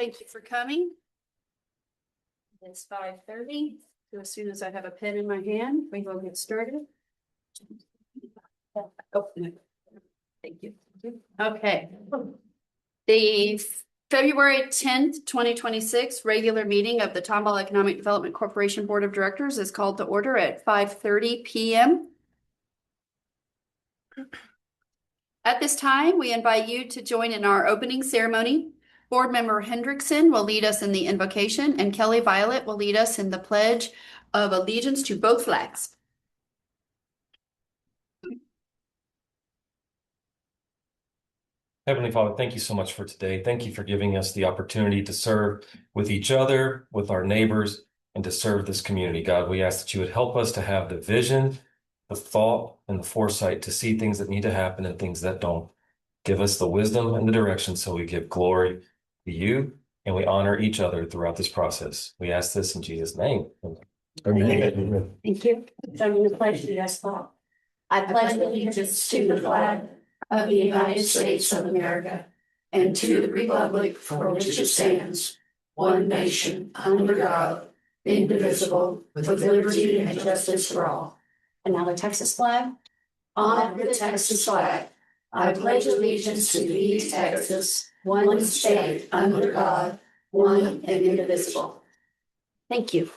Thank you for coming. It's 5:30. So as soon as I have a pen in my hand, we will get started. Oh, no. Thank you. Okay. The February 10th, 2026 regular meeting of the Tomball Economic Development Corporation Board of Directors is called to order at 5:30 p.m. At this time, we invite you to join in our opening ceremony. Board Member Hendrickson will lead us in the invocation, and Kelly Violet will lead us in the Pledge of Allegiance to both flags. Heavenly Father, thank you so much for today. Thank you for giving us the opportunity to serve with each other, with our neighbors, and to serve this community. God, we ask that you would help us to have the vision, the thought, and the foresight to see things that need to happen and things that don't. Give us the wisdom and the direction so we give glory to you and we honor each other throughout this process. We ask this in Jesus' name. Amen. Thank you. I'm going to pledge the yes law. I pledge allegiance to the flag of the United States of America and to the republic for which it stands, one nation, under God, indivisible, with liberty and justice for all. And now the Texas flag. On the Texas flag, I pledge allegiance to thee, Texas, one state, under God, one and indivisible. Thank you.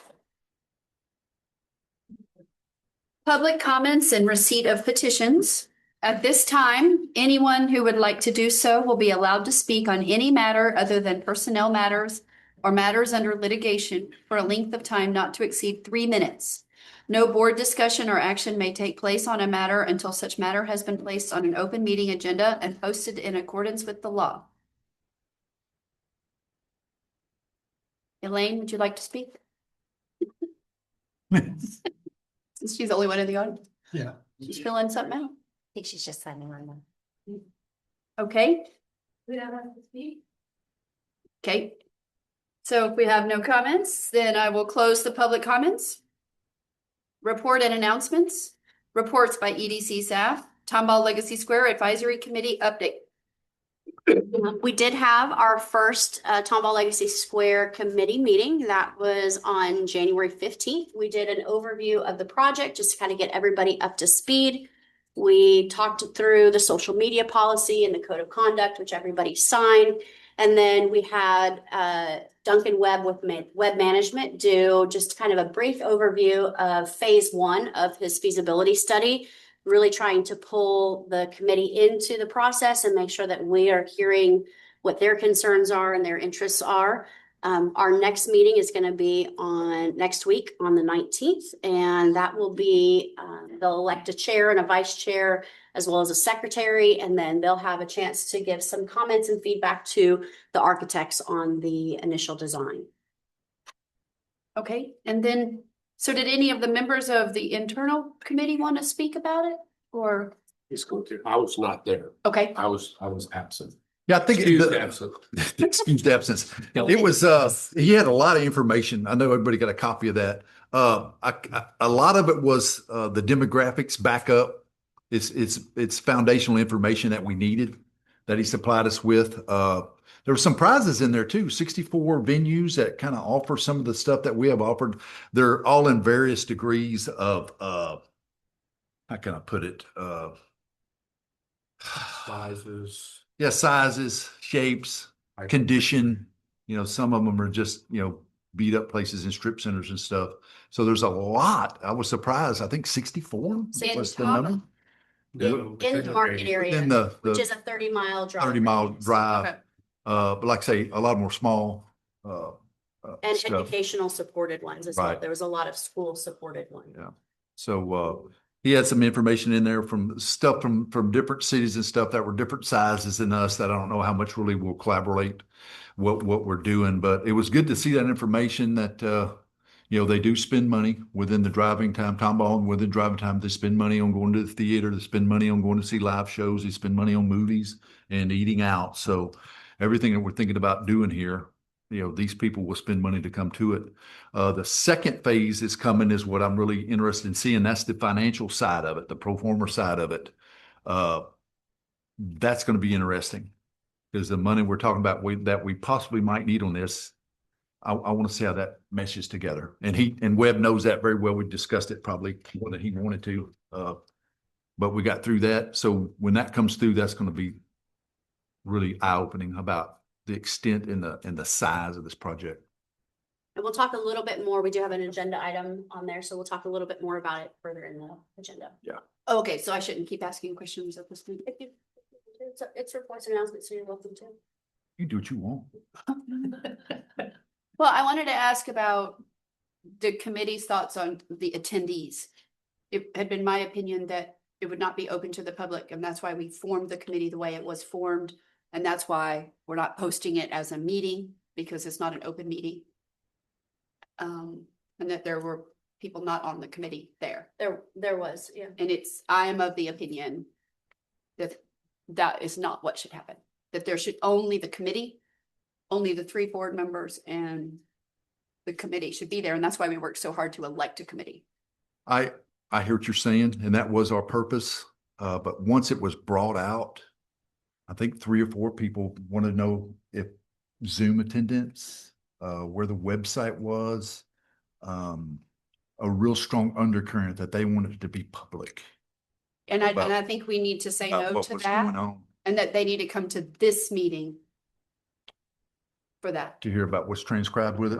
Public comments and receipt of petitions. At this time, anyone who would like to do so will be allowed to speak on any matter other than personnel matters or matters under litigation for a length of time not to exceed 3 minutes. No board discussion or action may take place on a matter until such matter has been placed on an open meeting agenda and posted in accordance with the law. Elaine, would you like to speak? Since she's the only one in the audience. Yeah. She's filling something out. I think she's just signing on them. Okay. We don't have to speak. Okay. So if we have no comments, then I will close the public comments. Report and announcements. Reports by EDC staff. Tomball Legacy Square Advisory Committee update. We did have our first Tomball Legacy Square committee meeting. That was on January 15th. We did an overview of the project just to kind of get everybody up to speed. We talked through the social media policy and the code of conduct, which everybody signed. And then we had Duncan Webb with Web Management do just kind of a brief overview of phase 1 of his feasibility study, really trying to pull the committee into the process and make sure that we are hearing what their concerns are and their interests are. Our next meeting is going to be on next week on the 19th, and that will be, they'll elect a chair and a vice chair as well as a secretary, and then they'll have a chance to give some comments and feedback to the architects on the initial design. Okay. And then, so did any of the members of the internal committee want to speak about it or? He's going to. I was not there. Okay. I was absent. Yeah, I think Excused absent. excused absence. It was he had a lot of information. I know everybody got a copy of that. A lot of it was the demographics back up. It's foundational information that we needed that he supplied us with. There were some prizes in there too, 64 venues that kind of offer some of the stuff that we have offered. They're all in various degrees of how can I put it? Sizes. Yeah, sizes, shapes, condition. You know, some of them are just, beat up places in strip centers and stuff. So there's a lot. I was surprised. I think 64 was the number. No, In the market area, In which is a 30-mile drive. 30-mile drive. Okay. But like I say, a lot more small And stuff. educational supported ones as well. Right. There was a lot of school supported ones. Yeah. So he had some information in there from stuff from different cities and stuff that were different sizes than us that I don't know how much really will collaborate what we're doing. But it was good to see that information that they do spend money within the driving time, Tomball, and within driving time, they spend money on going to the theater, they spend money on going to see live shows, they spend money on movies and eating out. So everything that we're thinking about doing here, these people will spend money to come to it. The second phase is coming is what I'm really interested in seeing. That's the financial side of it, the pro forma side of it. That's going to be interesting. Because the money we're talking about, that we possibly might need on this, I want to see how that meshes together. And Webb knows that very well. We discussed it probably more than he wanted to. But we got through that. So when that comes through, that's going to be really eye-opening about the extent and the size of this project. And we'll talk a little bit more. We do have an agenda item on there, so we'll talk a little bit more about it further in the agenda. Okay, so I shouldn't keep asking questions at this point. If you, it's reports and announcements, so you're welcome to. You do what you want. Well, I wanted to ask about the committee's thoughts on the attendees. It had been my opinion that it would not be open to the public, and that's why we formed the committee the way it was formed. And that's why we're not posting it as a meeting, because it's not an open meeting. And that there were people not on the committee there. There was, yeah. And I am of the opinion that that is not what should happen. That there should only the committee, only the 3 board members and the committee should be there. And that's why we worked so hard to elect a committee. I hear what you're saying, and that was our purpose. But once it was brought out, I think 3 or 4 people wanted to know if Zoom attendance, where the website was, a real strong undercurrent that they wanted it to be public. And I think we need to say about no what to was that, going on, and that they need to come to this meeting for that. to hear about what's transcribed with it.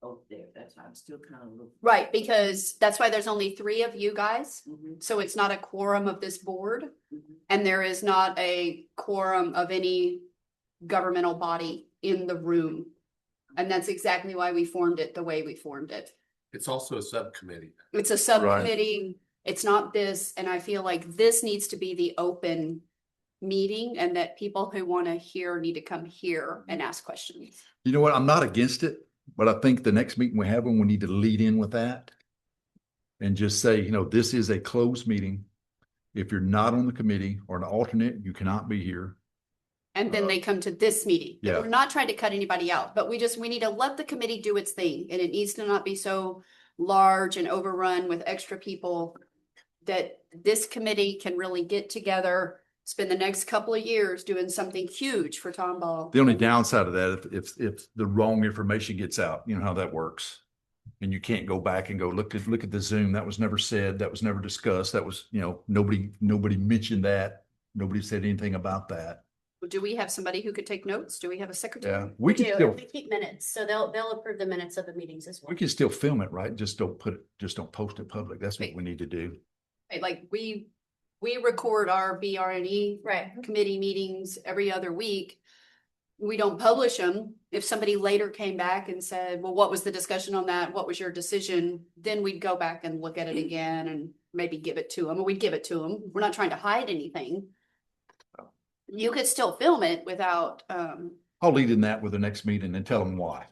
Oh, there, that's, I'm still kind of looking. Right, because that's why there's only 3 of you guys. Mhm, So it's not a quorum of this board, mhm. and there is not a quorum of any governmental body in the room. And that's exactly why we formed it the way we formed it. It's also a subcommittee. It's a subcommittee. It's not this, and I feel like this needs to be the open meeting, and that people who want to hear need to come here and ask questions. You know what? I'm not against it, but I think the next meeting we have, we need to lead in with that and just say, this is a closed meeting. If you're not on the committee or an alternate, you cannot be here. And then they come to this meeting. Yeah. We're not trying to cut anybody out, but we need to let the committee do its thing, and it needs to not be so large and overrun with extra people, that this committee can really get together, spend the next couple of years doing something huge for Tomball. The only downside of that, if the wrong information gets out, you know how that works. And you can't go back and go, look at the Zoom. That was never said. That was never discussed. That was, nobody mentioned that. Nobody said anything about that. Do we have somebody who could take notes? Do we have a secretary? Yeah, we can do, still, and we keep minutes, so they'll approve the minutes of the meetings as well. we can still film it, right? Just don't post it public. That's what we need to do. Right, like we record our BRNE Right. committee meetings every other week. We don't publish them. If somebody later came back and said, well, what was the discussion on that? What was your decision? Then we'd go back and look at it again and maybe give it to them, or we'd give it to them. We're not trying to hide anything. You could still film it without, I'll lead in that with the next meeting and tell them why.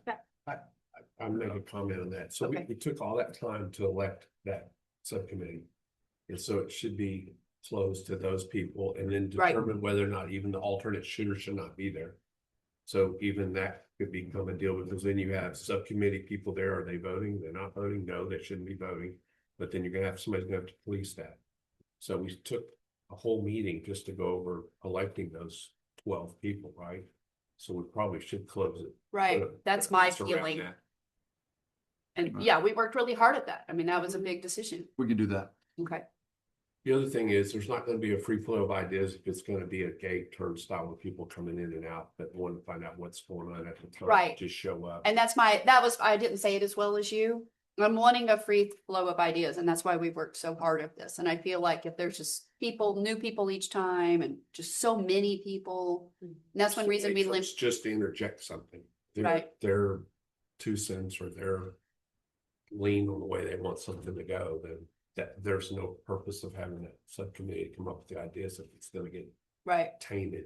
I'm making a comment on that. So Okay. we took all that time to elect that subcommittee. And so it should be closed to those people, and then Right. determine whether or not even the alternate should or should not be there. So even that could become a deal, because then you have subcommittee people there. Are they voting? They're not voting? No, they shouldn't be voting. But then you're gonna have somebody's gonna have to police that. So we took a whole meeting just to go over electing those 12 people, right? So we probably should close it. right, that's my Just around feeling. that. And yeah, we worked really hard at that. I mean, that was a big decision. We can do that. Okay. The other thing is, there's not gonna be a free flow of ideas if it's gonna be a gate turnstile with people coming in and out that want to find out what's going on at the time. Right. Just show up. And I didn't say it as well as you. I'm wanting a free flow of ideas, and that's why we've worked so hard at this. And I feel like if there's just new people each time, and just so many people, and that's one reason we live. It's just to interject something. Right. Their 2 cents or their lean on the way they want something to go, then that there's no purpose of having that subcommittee to come up with the ideas if it's gonna get Right. tainted.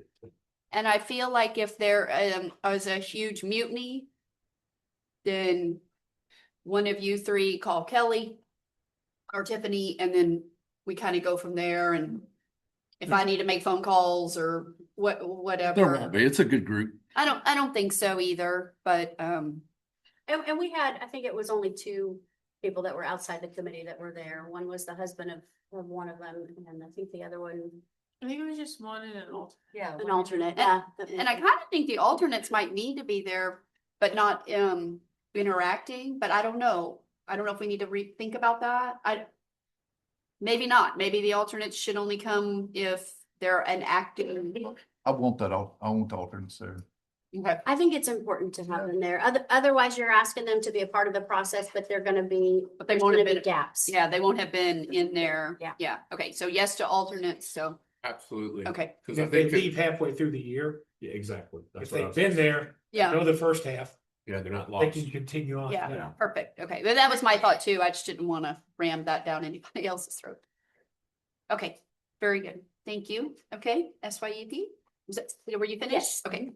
And I feel like if there is a huge mutiny, then one of you 3 call Kelly or Tiffany, and then we kind of go from there. And if I need to make phone calls or whatever. There won't be. It's a good group. I don't think so either, but And we had, I think it was only 2 people that were outside the committee that were there. One was the husband of one of them, and I think the other one, I think it was just one and an alternate. Yeah. an alternate. And I kind of think the alternates might need to be there, but not interacting, but I don't know. I don't know if we need to rethink about that. Maybe not. Maybe the alternates should only come if they're an active. I want that, I want the alternates there. Okay. I think it's important to have them there. Otherwise, you're asking them to be a part of the process, but they're gonna be, But they there's won't gonna have be been, gaps. yeah, they won't have been in there. Yeah. Yeah. Okay. So yes to alternates. So, Absolutely. okay. Because I If they think, leave halfway through the year, yeah, exactly. That's if what I they've was been saying. there, Yeah. know the first half, Yeah, they're not they lost. can continue on. Yeah. Perfect. Okay. But that was my thought too. I just didn't want to ram that down anybody else's throat. Okay. Very good. Thank you. Okay. SYEP. Were you finished? Yes. Okay.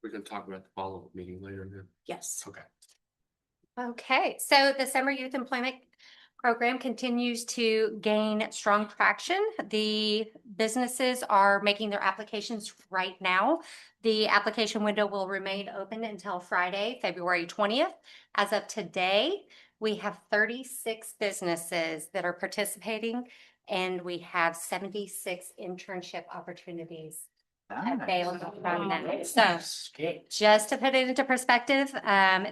We can talk about the follow-up meeting later then. Yes. Okay. Okay, so the Summer Youth Employment Program continues to gain strong traction. The businesses are making their applications right now. The application window will remain open until Friday, February 20th. As of today, we have 36 businesses that are participating, and we have 76 internship opportunities available from that. So just to put it into perspective,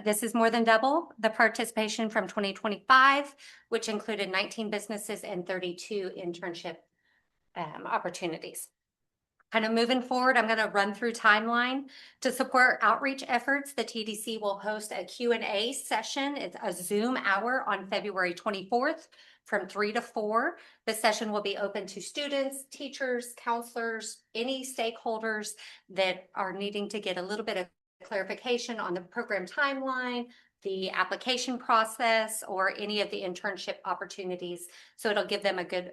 this is more than double the participation from 2025, which included 19 businesses and 32 internship opportunities. Kind of moving forward, I'm going to run through timeline. To support outreach efforts, the TDC will host a Q&A session. It's a Zoom hour on February 24th from 3 to 4. The session will be open to students, teachers, counselors, any stakeholders that are needing to get a little bit of clarification on the program timeline, the application process, or any of the internship opportunities. So it'll give them a good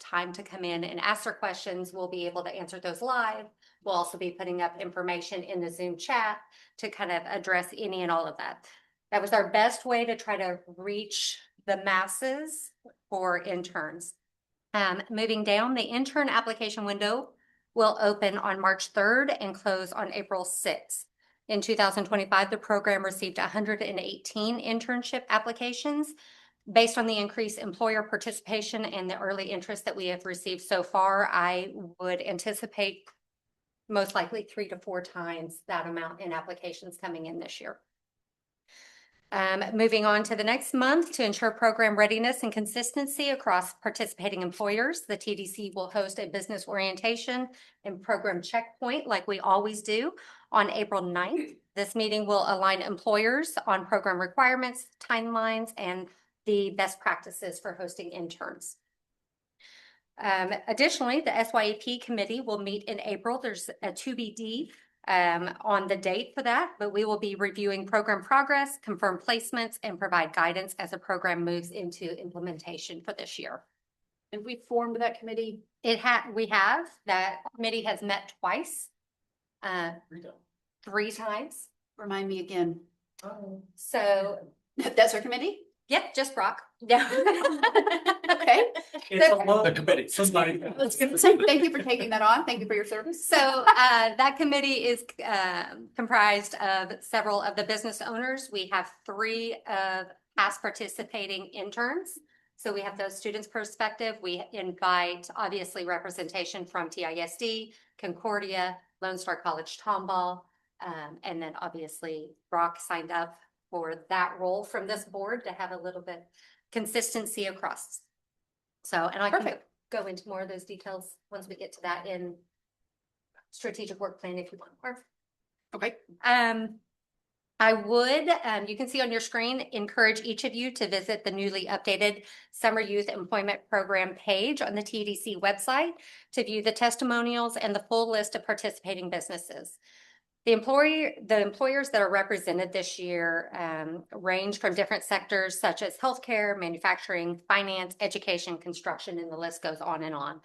time to come in and ask their questions. We'll be able to answer those live. We'll also be putting up information in the Zoom chat to kind of address any and all of that. That was our best way to try to reach the masses for interns. Moving down, the intern application window will open on March 3rd and close on April 6th. In 2025, the program received 118 internship applications. Based on the increased employer participation and the early interest that we have received so far, I would anticipate most likely 3 to 4 times that amount in applications coming in this year. Moving on to the next month, to ensure program readiness and consistency across participating employers, the TDC will host a business orientation and program checkpoint like we always do on April 9th. This meeting will align employers on program requirements, timelines, and the best practices for hosting interns. Additionally, the SYEP committee will meet in April. There's a TBD on the date for that, but we will be reviewing program progress, confirm placements, and provide guidance as the program moves into implementation for this year. And we formed that committee. We have. That committee has met twice, 3 times. Remind me again. So, That's our committee? yep, just Brock. Yeah. Okay. The committee. Somebody. I was gonna say, thank you for taking that on. Thank you for your service. So that committee is comprised of several of the business owners. We have 3 of past participating interns. So we have those students' perspective. We invite obviously representation from TISD, Concordia, Lone Star College, Tomball, and then obviously Brock signed up for that role from this board to have a little bit consistency across. So, and I can go into more of those details once we get to that in strategic work plan if you want more. Okay. I would, you can see on your screen, encourage each of you to visit the newly updated Summer Youth Employment Program page on the TDC website to view the testimonials and the full list of participating businesses. The employers that are represented this year range from different sectors such as healthcare, manufacturing, finance, education, construction, and the list goes on and on.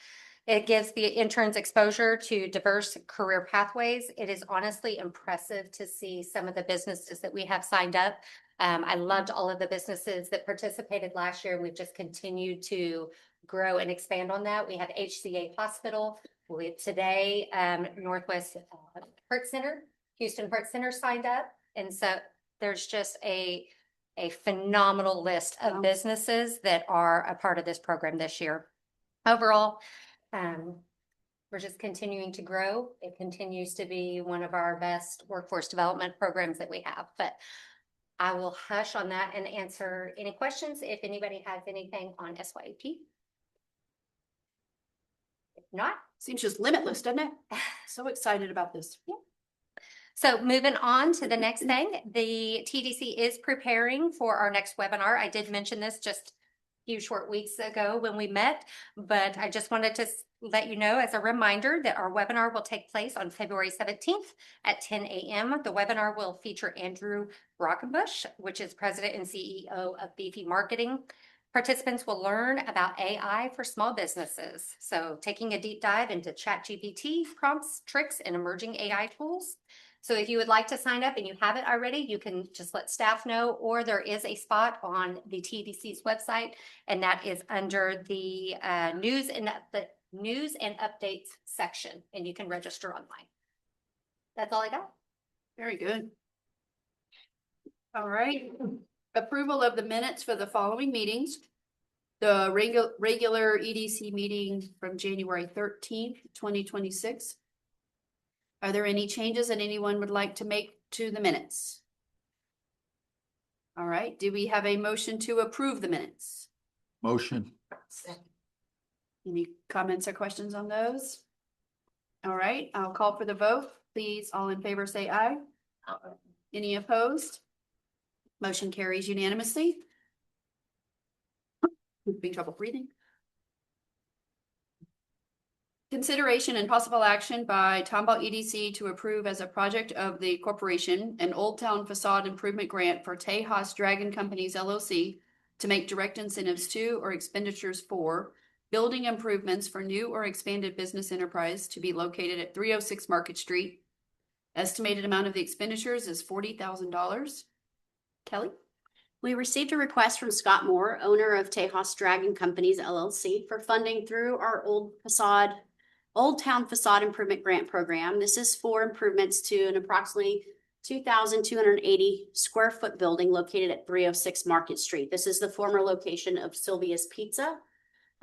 It gives the interns exposure to diverse career pathways. It is honestly impressive to see some of the businesses that we have signed up. I loved all of the businesses that participated last year, and we've just continued to grow and expand on that. We have HCA Hospital. Today, Northwest Heart Center, Houston Heart Center signed up. And so there's just a a phenomenal list of businesses that are a part of this program this year. Overall, we're just continuing to grow. It continues to be one of our best workforce development programs that we have, but I will hush on that and answer any questions if anybody has anything on SYAP. If not, Seems just limitless, doesn't it? So excited about this. so moving on to the next thing, the TDC is preparing for our next webinar. I did mention this just a few short weeks ago when we met, but I just wanted to let you know as a reminder that our webinar will take place on February 17th at 10 a.m. The webinar will feature Andrew Brockenbush, which is President and CEO of Beefy Marketing. Participants will learn about AI for small businesses. So taking a deep dive into ChatGPT prompts, tricks, and emerging AI tools. So if you would like to sign up and you haven't already, you can just let staff know, or there is a spot on the TDC's website, and that is under the news and updates section, and you can register online. That's all I got. Very good. All right. Approval of the minutes for the following meetings. The regular EDC meeting from January 13th, 2026. Are there any changes that anyone would like to make to the minutes? All right, do we have a motion to approve the minutes? Motion. Any comments or questions on those? All right, I'll call for the vote. Please, all in favor, say aye. Any opposed? Motion carries unanimously. Having trouble breathing. Consideration and possible action by Tomball EDC to approve as a project of the corporation an Old Town facade improvement grant for Tejas Dragon Companies LLC to make direct incentives to or expenditures for building improvements for new or expanded business enterprise to be located at 306 Market Street. Estimated amount of the expenditures is $40,000. Kelly? We received a request from Scott Moore, owner of Tejas Dragon Companies LLC, for funding through our Old Town Facade Improvement Grant Program. This is for improvements to an approximately 2,280 square foot building located at 306 Market Street. This is the former location of Sylvia's Pizza.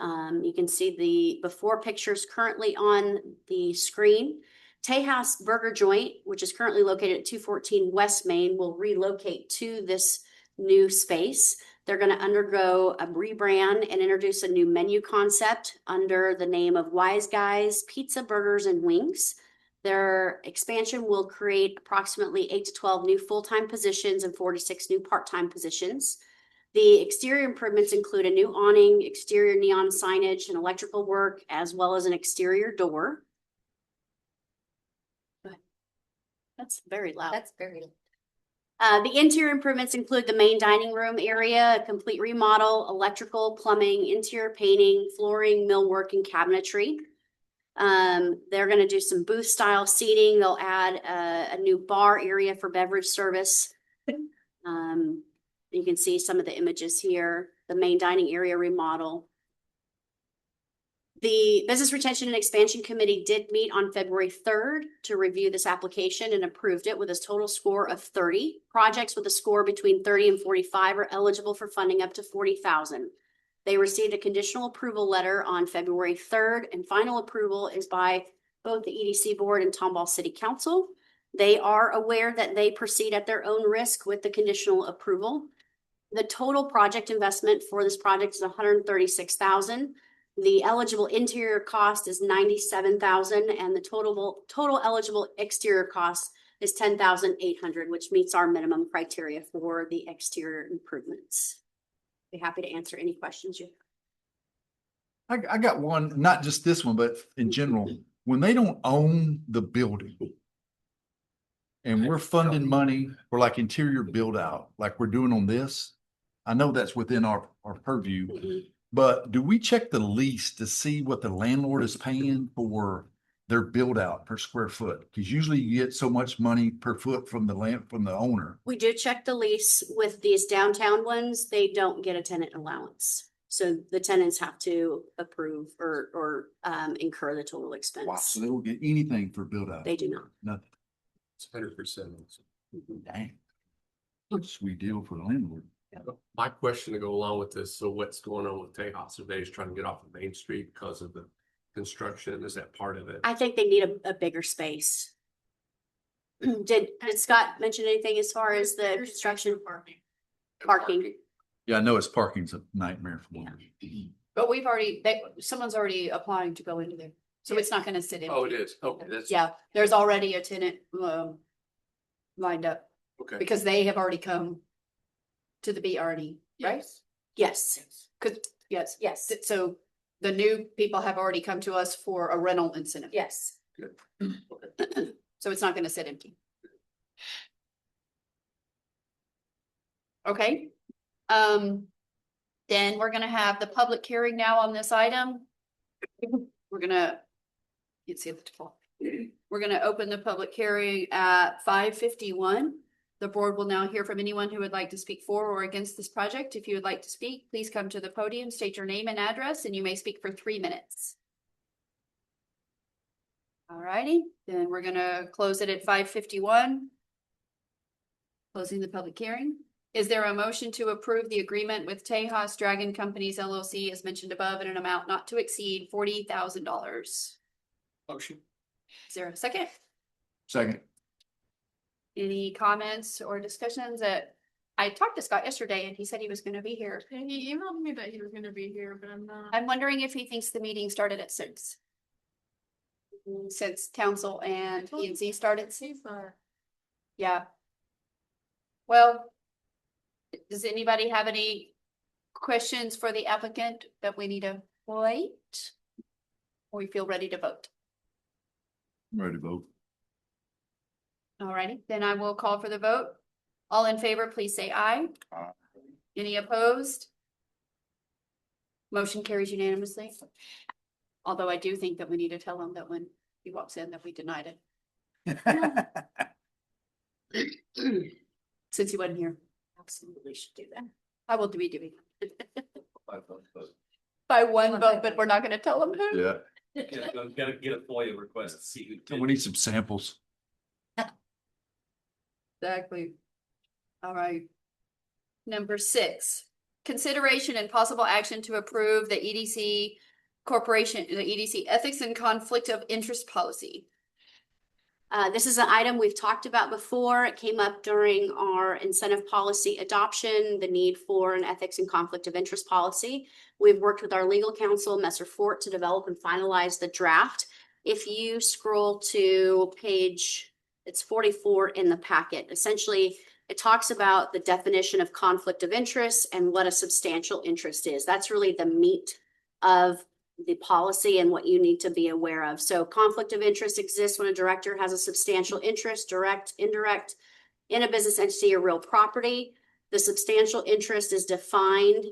You can see the before pictures currently on the screen. Tejas Burger Joint, which is currently located at 214 West Main, will relocate to this new space. They're going to undergo a rebrand and introduce a new menu concept under the name of Wise Guys Pizza, Burgers, and Wings. Their expansion will create approximately 8 to 12 new full-time positions and 46 new part-time positions. The exterior improvements include a new awning, exterior neon signage, and electrical work, as well as an exterior door. That's very loud. That's very The interior improvements include the main dining room area, a complete remodel, electrical, plumbing, interior painting, flooring, millwork, and cabinetry. They're going to do some booth style seating. They'll add a new bar area for beverage service. You can see some of the images here, the main dining area remodel. The Business Retention and Expansion Committee did meet on February 3rd to review this application and approved it with a total score of 30. Projects with a score between 30 and 45 are eligible for funding up to $40,000. They received a conditional approval letter on February 3rd, and final approval is by both the EDC board and Tomball City Council. They are aware that they proceed at their own risk with the conditional approval. The total project investment for this project is $136,000. The eligible interior cost is $97,000, and the total eligible exterior cost is $10,800, which meets our minimum criteria for the exterior improvements. Be happy to answer any questions you have. I got one, not just this one, but in general, when they don't own the building and we're funding money for like interior build out, like we're doing on this, I know that's within our purview. But do we check the lease to see what the landlord is paying for their build out per square foot? Because usually you get so much money per foot from the owner. We do check the lease with these downtown ones. They don't get a tenant allowance. So the tenants have to approve or incur the total expense. Wow, so they don't get anything for build out. They do not. Nothing. It's 100%. Dang. Sweet deal for the landlord. My question to go along with this, so what's going on with Tejas? Are they just trying to get off of Main Street because of the construction? Is that part of it? I think they need a bigger space. Did Scott mention anything as far as the construction? Parking. Yeah, I know it's parking's a nightmare for me. But someone's already applying to go into there, so it's not gonna sit in. Oh, it is. Okay, that's. Yeah, there's already a tenant, lined up, Okay. because they have already come to the BRD, right? Yes. Cause, yes, Yes. so the new people have already come to us for a rental incentive. Yes. So it's not gonna sit empty. Okay. Then we're gonna have the public hearing now on this item. We're gonna, you'd see the top. We're gonna open the public hearing at 5:51. The board will now hear from anyone who would like to speak for or against this project. If you would like to speak, please come to the podium, state your name and address, and you may speak for 3 minutes. All righty, then we're gonna close it at 5:51. Closing the public hearing. Is there a motion to approve the agreement with Tejas Dragon Companies LLC as mentioned above in an amount not to exceed $40,000? Motion. Is there a second? Second. Any comments or discussions that I talked to Scott yesterday and he said he was gonna be here. He emailed me that he was gonna be here, but I'm not. I'm wondering if he thinks the meeting started at 6. Since council and P and Z started. He's not. Yeah. Well, does anybody have any questions for the applicant that we need to wait? Or we feel ready to vote? I'm ready to vote. Alrighty, then I will call for the vote. All in favor, please say aye. Aye. Any opposed? Motion carries unanimously. Although I do think that we need to tell him that when he walks in that we denied it. Since he wasn't here. Absolutely should do that. I will be doing it. By one vote, but we're not gonna tell him who. Yeah, Gotta get a FOIA request to see who did. we need some samples. Exactly. All right. Number 6, consideration and possible action to approve the EDC corporation, the EDC ethics and conflict of interest policy. This is an item we've talked about before. It came up during our incentive policy adoption, the need for an ethics and conflict of interest policy. We've worked with our legal counsel, Messer Fort, to develop and finalize the draft. If you scroll to page, it's 44 in the packet. Essentially, it talks about the definition of conflict of interest and what a substantial interest is. That's really the meat of the policy and what you need to be aware of. So conflict of interest exists when a director has a substantial interest, direct, indirect, in a business entity or real property. The substantial interest is defined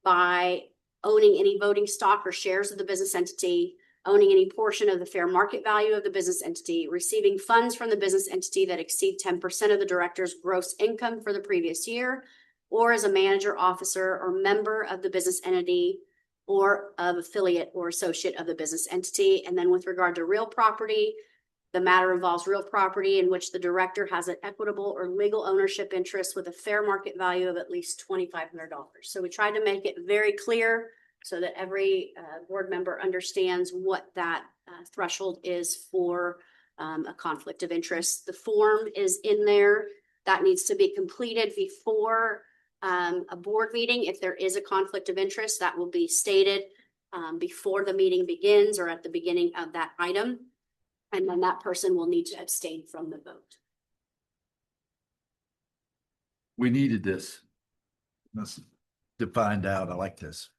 by owning any voting stock or shares of the business entity, owning any portion of the fair market value of the business entity, receiving funds from the business entity that exceed 10% of the director's gross income for the previous year, or as a manager, officer, or member of the business entity or of affiliate or associate of the business entity. And then with regard to real property, the matter involves real property in which the director has an equitable or legal ownership interest with a fair market value of at least $2,500. So we tried to make it very clear so that every board member understands what that threshold is for a conflict of interest. The form is in there that needs to be completed before a board meeting. If there is a conflict of interest, that will be stated before the meeting begins or at the beginning of that item. And then that person will need to abstain from the vote. We needed this. That's to find out. I like this.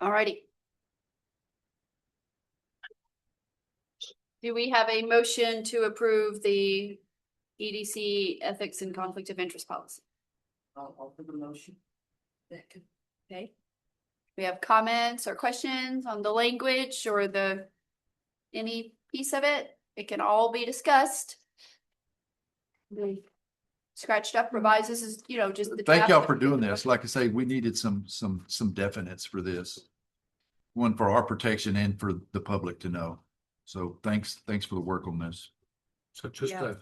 All righty. Do we have a motion to approve the EDC ethics and conflict of interest policy? I'll offer the motion. Okay. We have comments or questions on the language or any piece of it. It can all be discussed. scratched up revises is, just the. Thank draft y'all that for we doing did. this. Like I say, we needed some definites for this. One for our protection and for the public to know. So thanks for the work on this. So just Yeah. a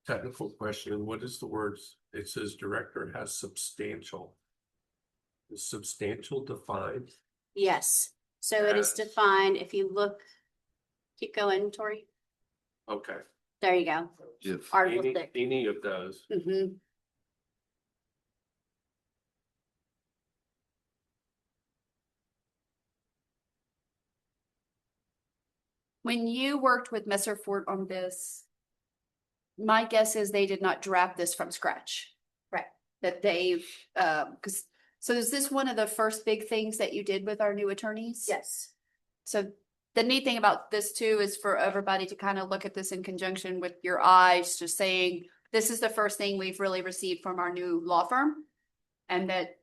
technical question, what is the words? It says director has substantial. Is substantial defined? Yes, so it is Yes. defined, if you look, keep going, Tori. Okay. There you go. If Article Any, 6. any of those. Mhm. When you worked with Messer Fort on this, my guess is they did not draft this from scratch. Right. That they've, so is this one of the first big things that you did with our new attorneys? Yes. So the neat thing about this too is for everybody to kind of look at this in conjunction with your eyes, just saying, this is the first thing we've really received from our new law firm. And that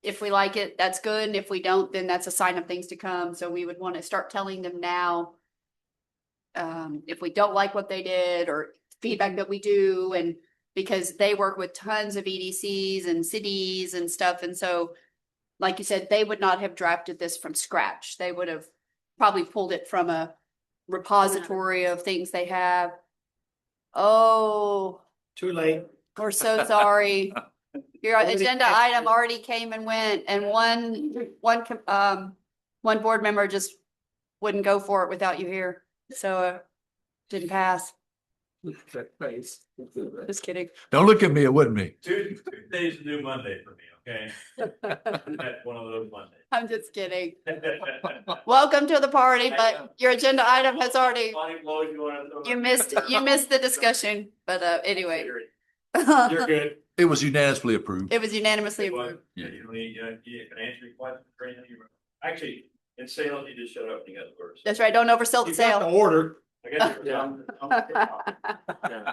if we like it, that's good. And if we don't, then that's a sign of things to come. So we would want to start telling them now. If we don't like what they did or feedback that we do, and because they work with tons of EDCs and cities and stuff. And so, like you said, they would not have drafted this from scratch. They would have probably pulled it from a repository of things they have. Oh, Too late. we're so sorry. Your agenda item already came and went, and one board member just wouldn't go for it without you here. So didn't pass. That face. Just kidding. don't look at me, it wasn't me. Tuesday's a new Monday for me, okay? That's one of those Mondays. I'm just kidding. Welcome to the party, but your agenda item has already, you missed the discussion, but anyway. You're good. It was unanimously approved. It was unanimously It was. approved. You don't need, you can answer your questions or anything. Actually, in sales, you just showed up and you got the words. That's right. Don't oversell the You got the sale. order. I guess you're- Yeah.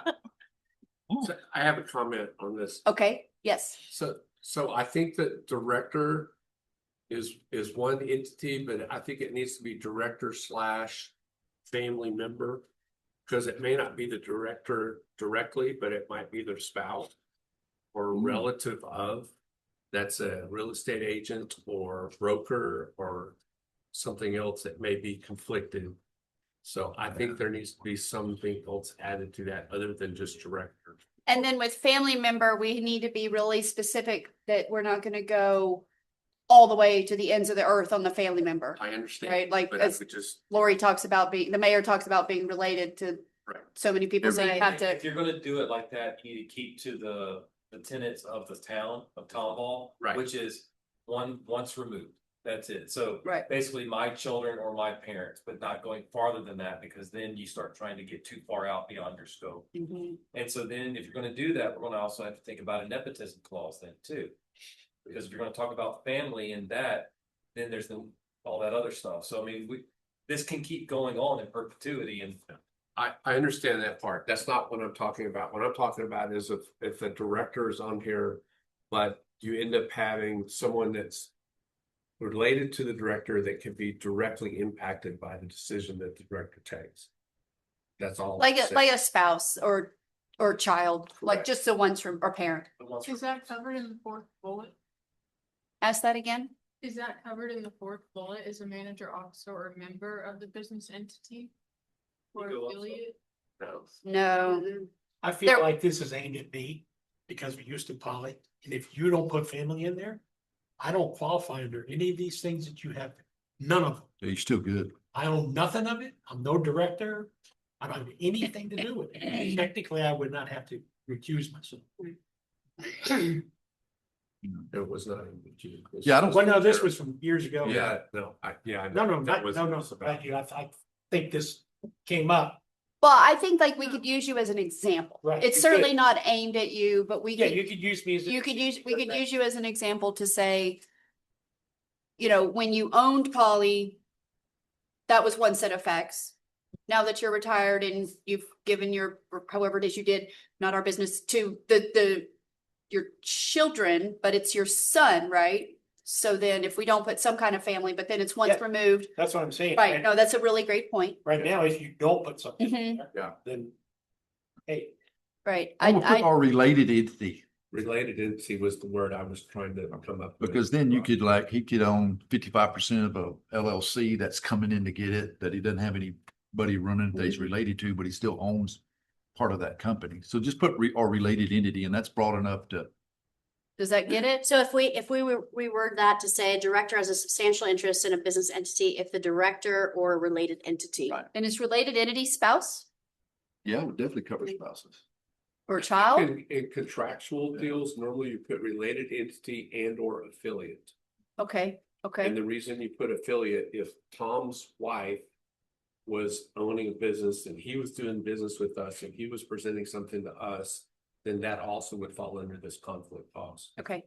So I have a comment on this. Okay, yes. So I think that director is one entity, but I think it needs to be director / family member. Because it may not be the director directly, but it might be their spouse or relative of. That's a real estate agent or broker or something else that may be conflicted. So I think there needs to be something else added to that other than just director. And then with family member, we need to be really specific that we're not gonna go all the way to the ends of the earth on the family member. I understand. Right, like But as we just, Lori talks about the mayor talks about being related to right. so many people, so you have If to, you're gonna do it like that, you need to keep to the tenets of the town of Tomball. Right. Which is once removed, that's it. So right. basically my children or my parents, but not going farther than that, because then you start trying to get too far out beyond your scope. Mhm. And so then if you're gonna do that, we're gonna also have to think about a nepotism clause then too. Because if you're gonna talk about family and that, then there's all that other stuff. So I mean, this can keep going on in perpetuity and. I understand that part. That's not what I'm talking about. What I'm talking about is if the director is on here, but you end up having someone that's related to the director that can be directly impacted by the decision that the director takes. That's all. I'm saying. Like a spouse or child, like Correct. just the ones from, or parent. Is that covered in the fourth bullet? Ask that again? Is that covered in the fourth bullet? Is a manager, officer, or member of the business entity? Or Legal affiliate? No. No. I There- feel like this is aimed at me because we used to Polly, and if you don't put family in there, I don't qualify under any of these things that you have. None of them. Yeah, you're still good. I own nothing of it. I'm no director. I don't have anything to do with it. Technically, I would not have to recuse myself. It was not. Yeah, I don't- Well, no, this was from years ago. Yeah, no, I. No, no, that not, was no, what no, it's about. thank you. I think this came up. Well, I think like we could use you as an example. Right, It's you certainly could. not aimed at you, but we Yeah, could, you could use me as. we could use you as an example to say, when you owned Polly, that was one set of facts. Now that you're retired and you've given your, or however it is you did, not our business, to your children, but it's your son, right? So then if we don't put some kind of family, but then it's once Yeah. removed, That's what I'm saying. right? No, that's a really great point. Right now, if you don't put something, Mhm. in there, then, hey, Right. I would put I, our related entity, Related entity was the word I was trying to come up with. because then you could like, he could own 55% of a LLC that's coming in to get it, that he doesn't have anybody running that he's related to, but he still owns part of that company. So just put our related entity, and that's broad enough to, does that get it? So if we reword that to say a director has a substantial interest in a business entity if the director or a related entity. Right. And is related entity spouse yeah, it would definitely cover spouses. or child? In contractual deals, normally you put related entity and or affiliate. Okay, And okay. the reason you put affiliate, if Tom's wife was owning a business and he was doing business with us and he was presenting something to us, then that also would fall under this conflict clause. Okay.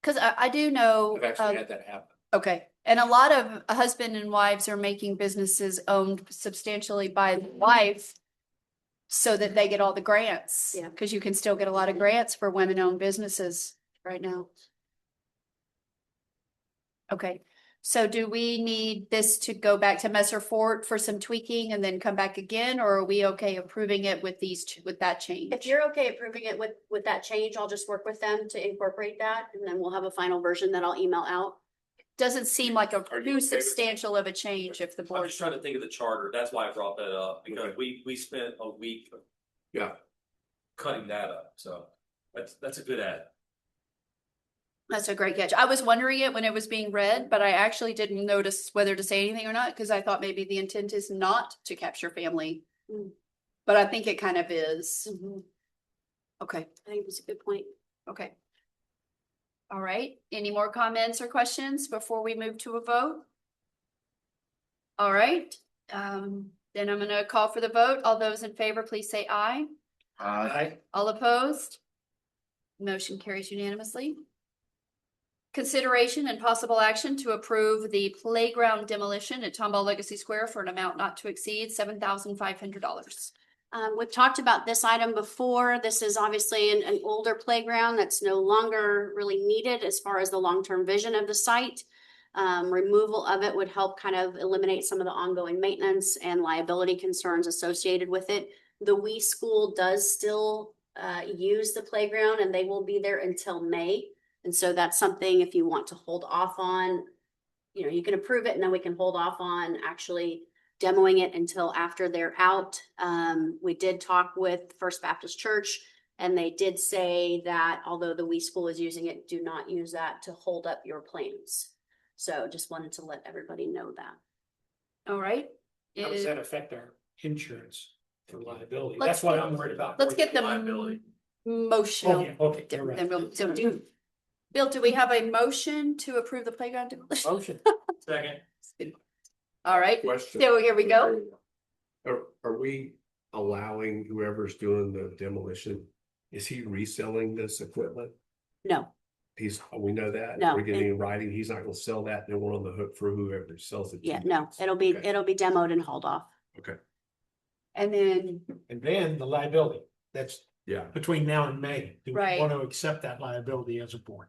Cause I do know. I've actually had that happen. Okay, and a lot of husband and wives are making businesses owned substantially by the wife so that they get all the grants. Yeah. Because you can still get a lot of grants for women-owned businesses right now. Okay, so do we need this to go back to Messer Fort for some tweaking and then come back again, or are we okay approving it with with that change? If you're okay approving it with that change, I'll just work with them to incorporate that and then we'll have a final version that I'll email out. Doesn't seem like a Are you okay too with- substantial of a change if the I'm board. just trying to think of the charter. That's why I brought that up, because Okay. we spent a week Yeah, cutting that up, so that's a good add. That's a great catch. I was wondering it when it was being read, but I actually didn't notice whether to say anything or not, because I thought maybe the intent is not to capture family. Mm. But I think it kind of is. Okay, I think it's a good point. okay. All right, any more comments or questions before we move to a vote? All right, then I'm gonna call for the vote. All those in favor, please say aye. All opposed? Motion carries unanimously. Consideration and possible action to approve the playground demolition at Tomball Legacy Square for an amount not to exceed $7,500. We've talked about this item before. This is obviously an older playground that's no longer really needed as far as the long-term vision of the site. Removal of it would help kind of eliminate some of the ongoing maintenance and liability concerns associated with it. The Wee School does still use the playground and they will be there until May. And so that's something if you want to hold off on, you know, you can approve it and then we can hold off on actually demoing it until after they're out. We did talk with First Baptist Church and they did say that although the Wee School is using it, do not use that to hold up your plans. So just wanted to let everybody know that. All right. How does that affect our insurance for liability? Let's That's what get- I'm worried about. Let's get the Liability. motion. Okay, okay, you're right. Then we'll, so do, Bill, do we have a motion to approve the playground demolition? Motion. Second. All right, question. so here we go. Are we allowing whoever's doing the demolition, is he reselling this equipment? No, We know that? No, We're getting in writing, he's not gonna sell that, then we're on the hook for whoever sells it. to yeah, no, next. it'll be, Okay. it'll be demoed and hauled off. Okay, And then, And then the liability, that's yeah. between now and May. Do we Right. want to accept that liability as a board?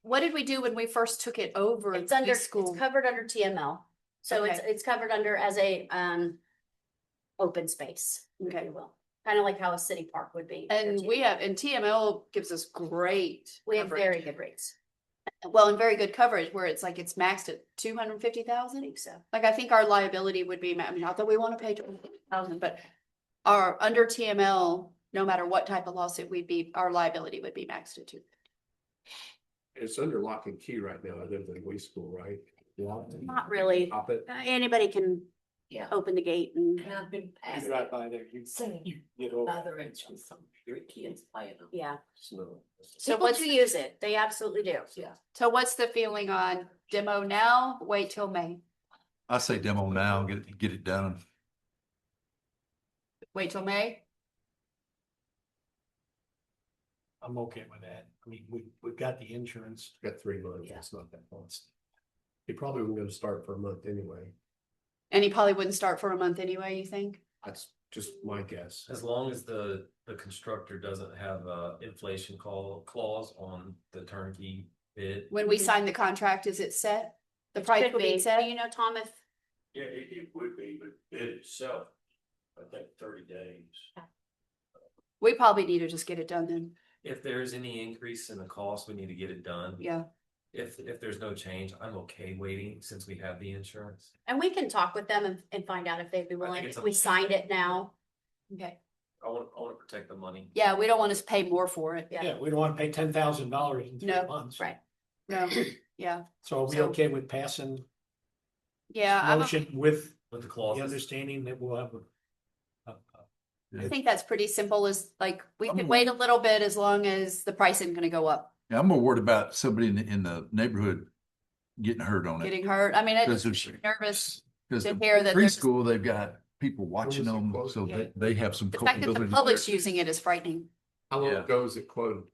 what did we do when we first took it over? It's under, school? it's covered under TML. So Okay. it's covered under as a, open space, if Okay. you will. Kind of like how a city park would be. And we have, and TML gives us great. We have coverage. very good rates. Well, and very good coverage where it's like it's maxed at 250,000. I think so. Like I think our liability would be, I mean, not that we want to pay 250,000, but our under TML, no matter what type of lawsuit we'd be, our liability would be maxed at 250. It's under lock and key right now, other than Wee School, right? Not really. Pop it. Anybody can Yeah. open the gate and, And I've been past Right by there. saying get over. other entrance, some your kids playing them. yeah. So, So People what's, do use it. They absolutely do. Yeah. so what's the feeling on demo now? Wait till May. I say demo now, get it done. Wait till May. I'm okay with that. I mean, we've got the insurance. got 3 months, Yeah. it's not that long. He probably wasn't gonna start for a month anyway, And he probably wouldn't start for a month anyway, you think? that's just my guess. As long as the constructor doesn't have a inflation clause on the turnkey bid. When we sign the contract, is it set? The It price should will be Do set? you know, Tom, if, Yeah, it would be, but it itself, I think 30 days. We probably need to just get it done then. If there's any increase in the cost, we need to get it done. Yeah. If there's no change, I'm okay waiting since we have the insurance. And we can talk with them and find out if they'd be willing, it's if a- we signed it now. Okay. I want to protect the money. Yeah, we don't want to pay more for it. Yeah, we don't want to pay $10,000 in 3 No, months. right. No, yeah, So are we So- okay with passing yeah. motion with With the the clauses. understanding that we'll have I think that's pretty simple is like, we can wait a little bit as long as the price isn't gonna go up, Yeah, I'm more worried about somebody in the neighborhood getting hurt on it. getting hurt. I mean, it Because makes me nervous Because to the hear that there's, preschool, they've got people watching was it them, quoted? so Yeah. they have some the fact that the culpability. public's using it is frightening. How long Yeah. ago was it quoted?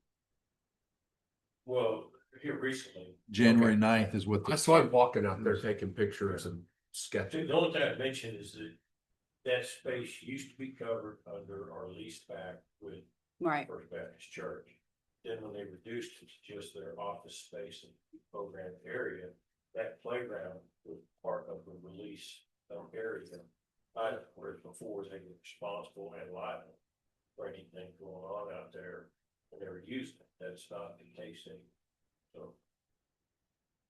Well, here recently, January 9th is what. I saw him walking out there taking pictures and sketching. the only thing I mentioned is that that space used to be covered under our lease back with Right. First Baptist Church. Then when they reduced it to just their office space and program area, that playground was part of the release area. Whereas before they were responsible and liable for anything going on out there when they were using it. That's not the case anymore. So.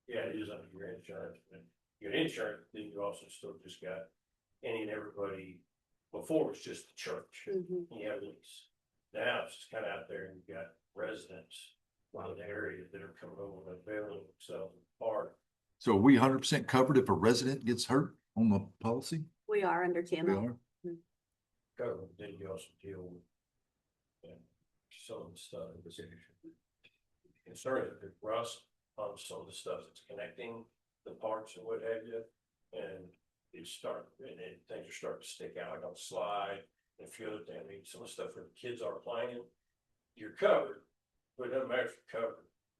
Yeah, it is under your insurance. And your insurance, then you also still just got any and everybody. Before it was just the church. Mhm. You have lease. Now it's just kind of out there and you've got residents in the area that are coming over and availing themselves of the park. So are we 100% covered if a resident gets hurt on the policy? We are under We TML. are. Government, then you also deal with. Some of the stuff that was concerning the rust on some of the stuff that's connecting the parks and what have you. And and then things are starting to stick out like on the slide. And a few other things, I mean, some of the stuff where the kids are playing, you're covered, but it doesn't matter if you're covered.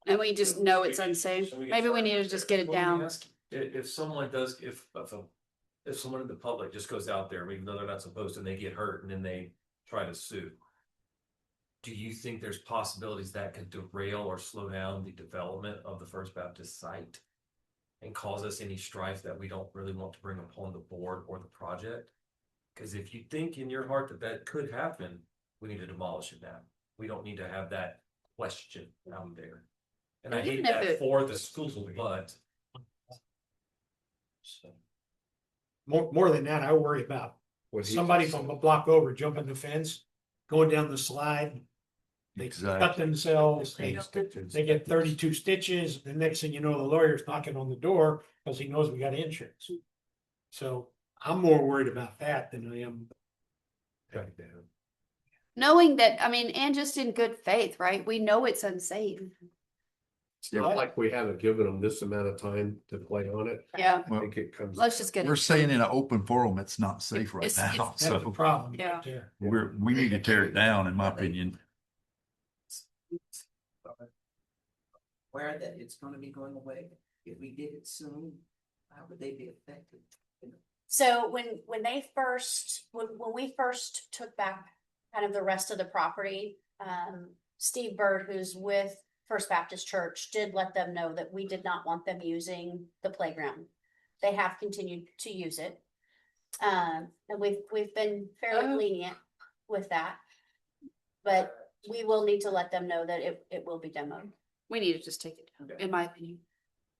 And we just know it's unsafe. Maybe we need to just get it down. If someone does, if someone in the public just goes out there, even though they're not supposed to, and they get hurt and then they try to sue. Do you think there's possibilities that could derail or slow down the development of the First Baptist site? And cause us any strife that we don't really want to bring upon the board or the project? Because if you think in your heart that that could happen, we need to demolish it now. We don't need to have that question out there. And I hate Even if that it- for the school, but. more than that, I worry about What he somebody just from said. a block over jumping the fence, going down the slide. They Exactly. cut themselves, they Stitches. get 32 stitches, the next thing you know, the lawyer's knocking on the door because he knows we got insurance. So I'm more worried about that than I am. Cut it down. Knowing that, I mean, and just in good faith, right? We know it's unsafe. It's not like we haven't given them this amount of time to play on it. Yeah, I think it comes. let's just get We're it. saying in an open forum, it's not safe right It's- now. That's the So problem. Yeah. right there. we need to tear it down, in my opinion. Aware that it's gonna be going away, if we did it soon, how would they be affected? So when we first took back kind of the rest of the property, Steve Bird, who's with First Baptist Church, did let them know that we did not want them using the playground. They have continued to use it. And we've been fairly Oh. lenient with that. But we will need to let them know that it will be demoed. We need to just take it down, in my opinion.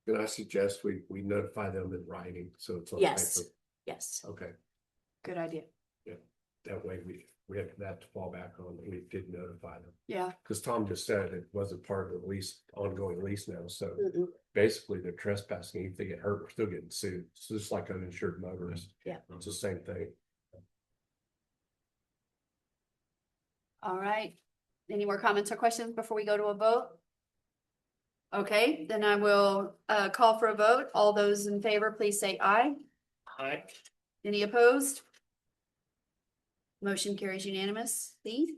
Can I suggest we notify them in writing, so it's on Yes. paper? Yes. Okay, Good idea. that way we have that to fall back on, we did notify them. Yeah. Cause Tom just said it wasn't part of the lease, ongoing lease now, so Mm-mm. basically they're trespassing. If they get hurt, we're still getting sued. It's just like uninsured motorists. Yeah. It's the same thing. All right. Any more comments or questions before we go to a vote? Okay, then I will call for a vote. All those in favor, please say aye. Aye. Any opposed? Motion carries unanimously.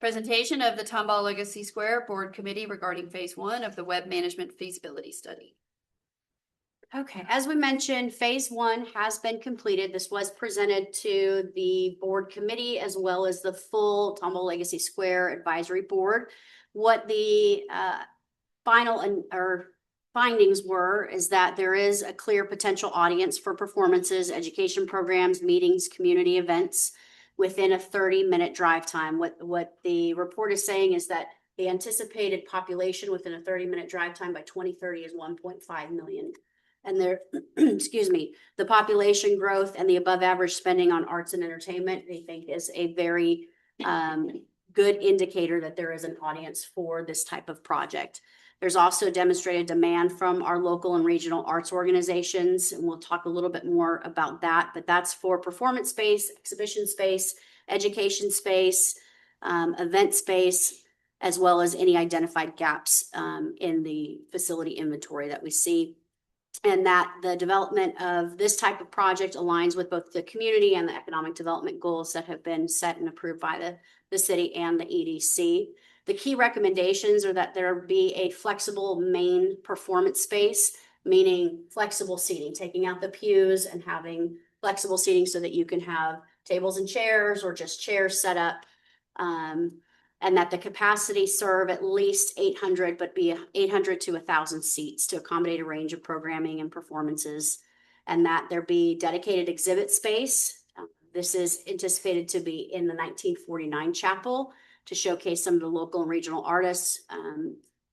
Presentation of the Tomball Legacy Square Board Committee regarding Phase 1 of the Web Management Feasibility Study. Okay, as we mentioned, phase 1 has been completed. This was presented to the board committee as well as the full Tomball Legacy Square Advisory Board. What the final or findings were is that there is a clear potential audience for performances, education programs, meetings, community events. within a 30-minute drive time. What the report is saying is that the anticipated population within a 30-minute drive time by 2030 is 1.5 million. And there, excuse me, the population growth and the above average spending on arts and entertainment, they think is a very good indicator that there is an audience for this type of project. There's also demonstrated demand from our local and regional arts organizations, and we'll talk a little bit more about that, but that's for performance space, exhibition space, education space, event space, as well as any identified gaps in the facility inventory that we see. And that the development of this type of project aligns with both the community and the economic development goals that have been set and approved by the city and the EDC. The key recommendations are that there be a flexible main performance space, meaning flexible seating, taking out the pews and having flexible seating so that you can have tables and chairs or just chairs set up. And that the capacity serve at least 800, but be 800 to 1,000 seats to accommodate a range of programming and performances, and that there be dedicated exhibit space. This is anticipated to be in the 1949 chapel to showcase some of the local and regional artists,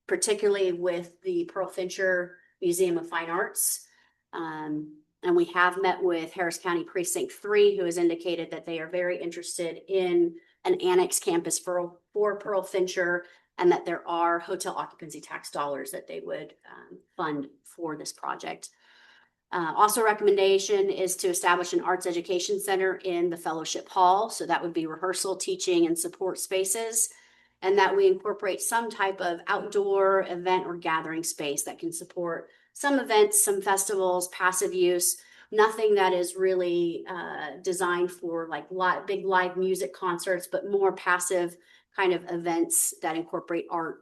particularly with the Pearl Fincher Museum of Fine Arts. And we have met with Harris County Precinct 3, who has indicated that they are very interested in an annex campus for Pearl Fincher, and that there are hotel occupancy tax dollars that they would fund for this project. Also, recommendation is to establish an arts education center in the fellowship hall. So that would be rehearsal, teaching, and support spaces, and that we incorporate some type of outdoor event or gathering space that can support some events, some festivals, passive use. Nothing that is really designed for like big live music concerts, but more passive kind of events that incorporate art.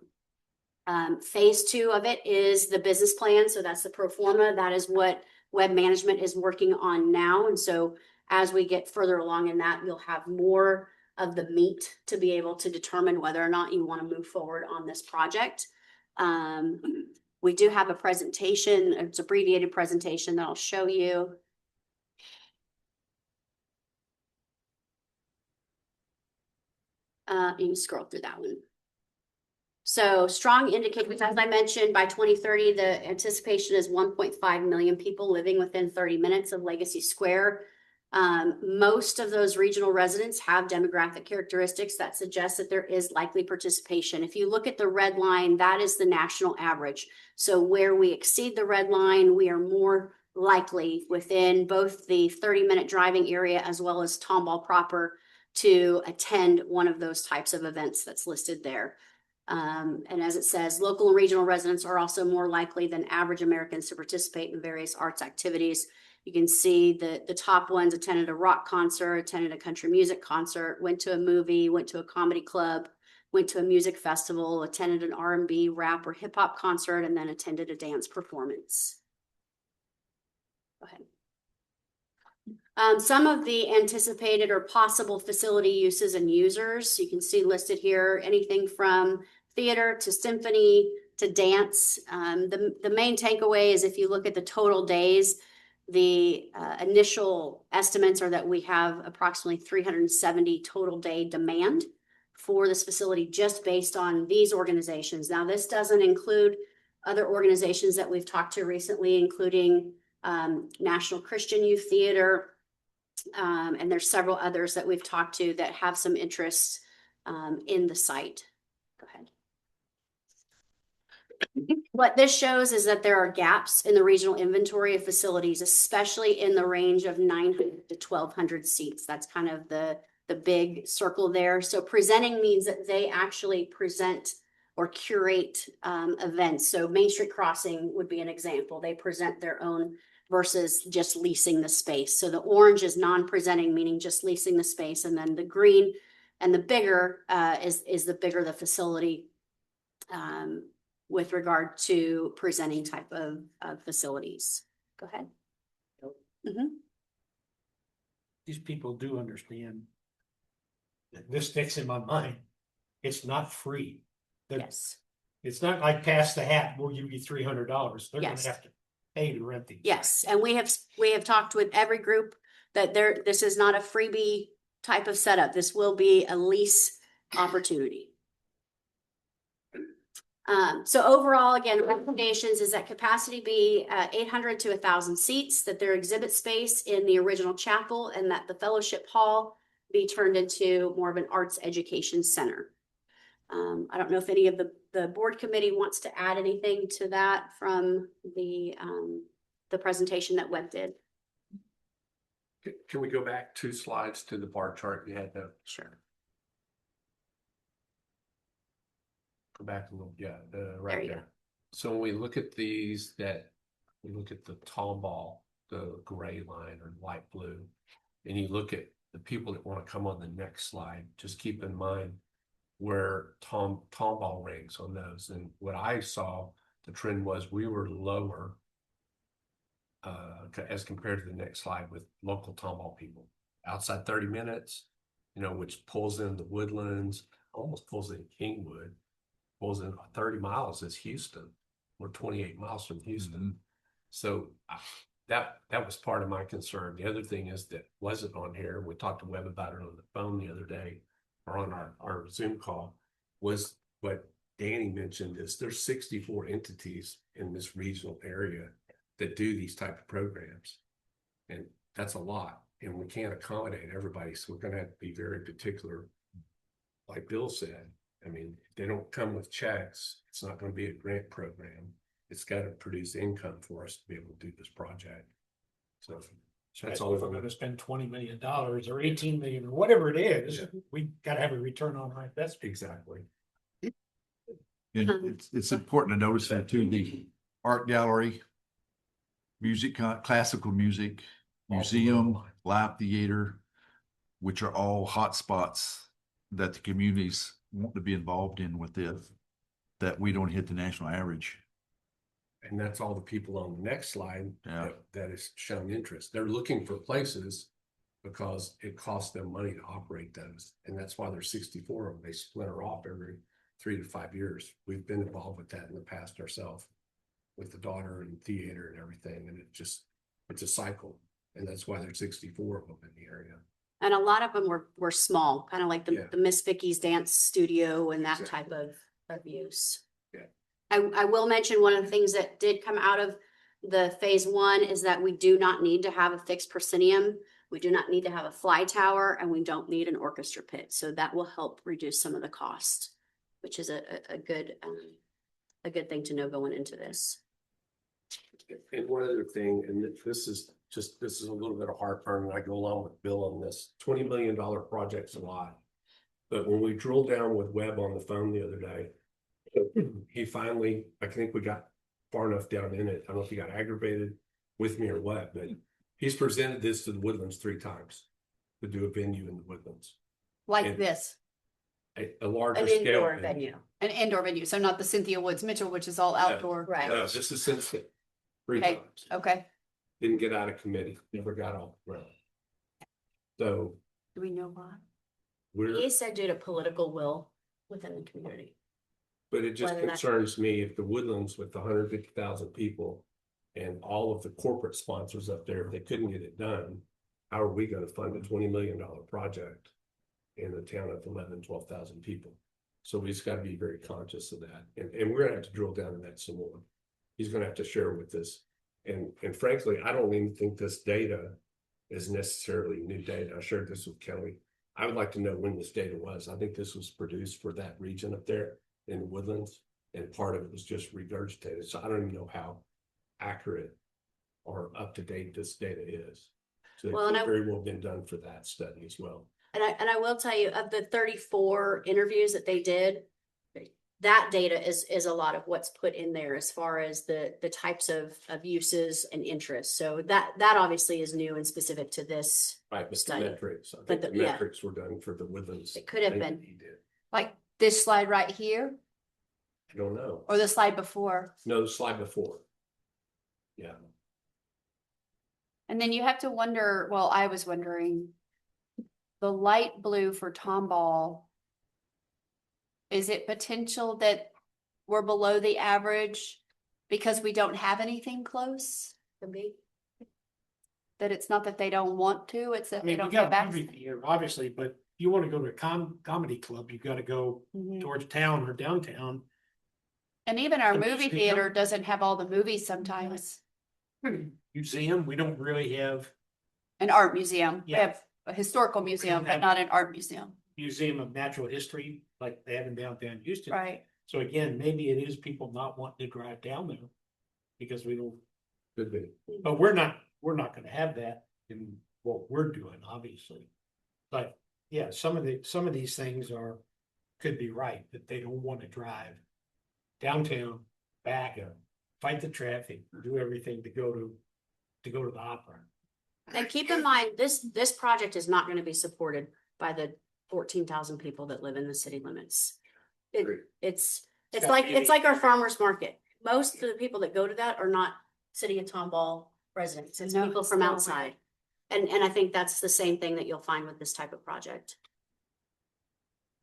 Phase 2 of it is the business plan. So that's the pro forma. That is what web management is working on now. And so as we get further along in that, you'll have more of the meat to be able to determine whether or not you want to move forward on this project. We do have a presentation, it's an abbreviated presentation that I'll show you. You can scroll through that one. So strong indicators, as I mentioned, by 2030, the anticipation is 1.5 million people living within 30 minutes of Legacy Square. Most of those regional residents have demographic characteristics that suggest that there is likely participation. If you look at the red line, that is the national average. So where we exceed the red line, we are more likely within both the 30-minute driving area as well as Tomball proper to attend one of those types of events that's listed there. And as it says, local and regional residents are also more likely than average Americans to participate in various arts activities. You can see the top ones attended a rock concert, attended a country music concert, went to a movie, went to a comedy club, went to a music festival, attended an R&B, rap, or hip hop concert, and then attended a dance performance. Go ahead. Some of the anticipated or possible facility uses and users, you can see listed here, anything from theater to symphony to dance. The main takeaway is if you look at the total days, the initial estimates are that we have approximately 370 total day demand for this facility just based on these organizations. Now, this doesn't include other organizations that we've talked to recently, including National Christian Youth Theater, and there's several others that we've talked to that have some interest in the site. Go ahead. What this shows is that there are gaps in the regional inventory of facilities, especially in the range of 900 to 1,200 seats. That's kind of the big circle there. So presenting means that they actually present or curate events. So Main Street Crossing would be an example. They present their own versus just leasing the space. So the orange is non-presenting, meaning just leasing the space. And then the green and the bigger is the bigger the facility with regard to presenting type of facilities. Go ahead. Mm-hmm. These people do understand. This sticks in my mind. It's not free. Yes. It's not like pass the hat, we'll give you $300. They're Yes. gonna have to pay to rent these. Yes, and we have talked with every group that this is not a freebie type of setup. This will be a lease opportunity. So overall, again, recommendations is that capacity be 800 to 1,000 seats, that their exhibit space in the original chapel, and that the fellowship hall be turned into more of an arts education center. I don't know if any of the board committee wants to add anything to that from the presentation that Webb did. Can we go back 2 slides to the bar chart you had there? Sure. Go back a little, yeah, There right you there. go. So when we look at these, we look at the Tomball, the gray line or light blue, and you look at the people that want to come on the next slide, just keep in mind where Tomball ranks on those. And what I saw, the trend was we were lower as compared to the next slide with local Tomball people. Outside 30 minutes, which pulls in the Woodlands, almost pulls in Kingwood, pulls in 30 miles is Houston. We're 28 miles from Houston. Mm-hmm. So that was part of my concern. The other thing is that wasn't on here. We talked to Webb about it on the phone the other day, or on our Zoom call, was what Danny mentioned is there's 64 entities in this regional area that do these type of programs. And that's a lot. And we can't accommodate everybody. So we're going to have to be very particular. Like Bill said, I mean, if they don't come with checks, it's not going to be a grant program. It's got to produce income for us to be able to do this project. So that's all. If we're gonna spend $20 million or 18 million or whatever it is, we gotta have a return on our investment. Exactly. And it's important to notice that too, the art gallery, classical music, museum, live theater, which are all hot spots that the communities want to be involved in with this, that we don't hit the national average. And that's all the people on the next slide Yeah. that has shown interest. They're looking for places because it costs them money to operate those. And that's why there's 64 of them. They splinter off every 3 to 5 years. We've been involved with that in the past ourselves with the daughter and theater and everything. And it's a cycle. And that's why there's 64 of them in the area. And a lot of them were small, kind of like the Miss Vicky's dance studio and that Exactly. type of use. Yeah. I will mention one of the things that did come out of the phase 1 is that we do not need to have a fixed proscenium. We do not need to have a fly tower, and we don't need an orchestra pit. So that will help reduce some of the cost, which is a good thing to know going into this. And one other thing, and this is a little bit of heartburn, and I go along with Bill on this. $20 million project's a lot. But when we drilled down with Webb on the phone the other day, he finally, I think we got far enough down in it. I don't know if he got aggravated with me or what, but he's presented this to the Woodlands 3 times to do a venue in the Woodlands. Like And this, a larger An scale. indoor venue. an indoor venue, so not the Cynthia Woods Mitchell, which is all outdoor. Right. This is since 3 Okay. times. Okay, Didn't get out of committee, never got off the ground. So do we know why? He said due to political will within the community. but it just Whether that's- concerns me if the Woodlands with 150,000 people and all of the corporate sponsors up there, if they couldn't get it done, how are we gonna fund a $20 million project in a town of 11, 12,000 people? So we just gotta be very conscious of that. And we're gonna have to drill down in that some more. He's gonna have to share with us. And frankly, I don't even think this data is necessarily new data. I shared this with Kelly. I would like to know when this data was. I think this was produced for that region up there in Woodlands, and part of it was just regurgitated. So I don't even know how accurate or up to date this data is. So Well, and it very well been done for that study as well. And I will tell you, of the 34 interviews that they did, that data is a lot of what's put in there as far as the types of uses and interests. So that obviously is new and specific to this. Right, but Study. the metrics, I But think the- the yeah. metrics were done for the Woodlands. It could have thing been. that he did. Like this slide right here, I don't know. or the slide before? No, the slide before. Yeah, And then you have to wonder, well, I was wondering, the light blue for Tomball, is it potential that we're below the average because we don't have anything close? Could be. That it's not that they don't want to, it's I that they mean, we don't got have a access. movie theater, obviously, but if you want to go to a comedy club, you gotta go Mhm. towards town or downtown. And even our Some movie city theater council. doesn't have all the movies sometimes. Museum, we don't really have An art museum, we Yeah. have a historical museum, but not an art museum. museum of natural history like they have in downtown Houston. Right. So again, maybe it is people not wanting to drive down there because we don't, Could be. but we're not gonna have that in what we're doing, obviously. But yeah, some of these things could be right, that they don't want to drive downtown, back, fight the traffic, do everything to go to the opera. And keep in mind, this project is not gonna be supported by the 14,000 people that live in the city limits. It's like our farmer's market. Most of the people that go to that are not city of Tomball residents. It's No, people it's from not. outside. And I think that's the same thing that you'll find with this type of project.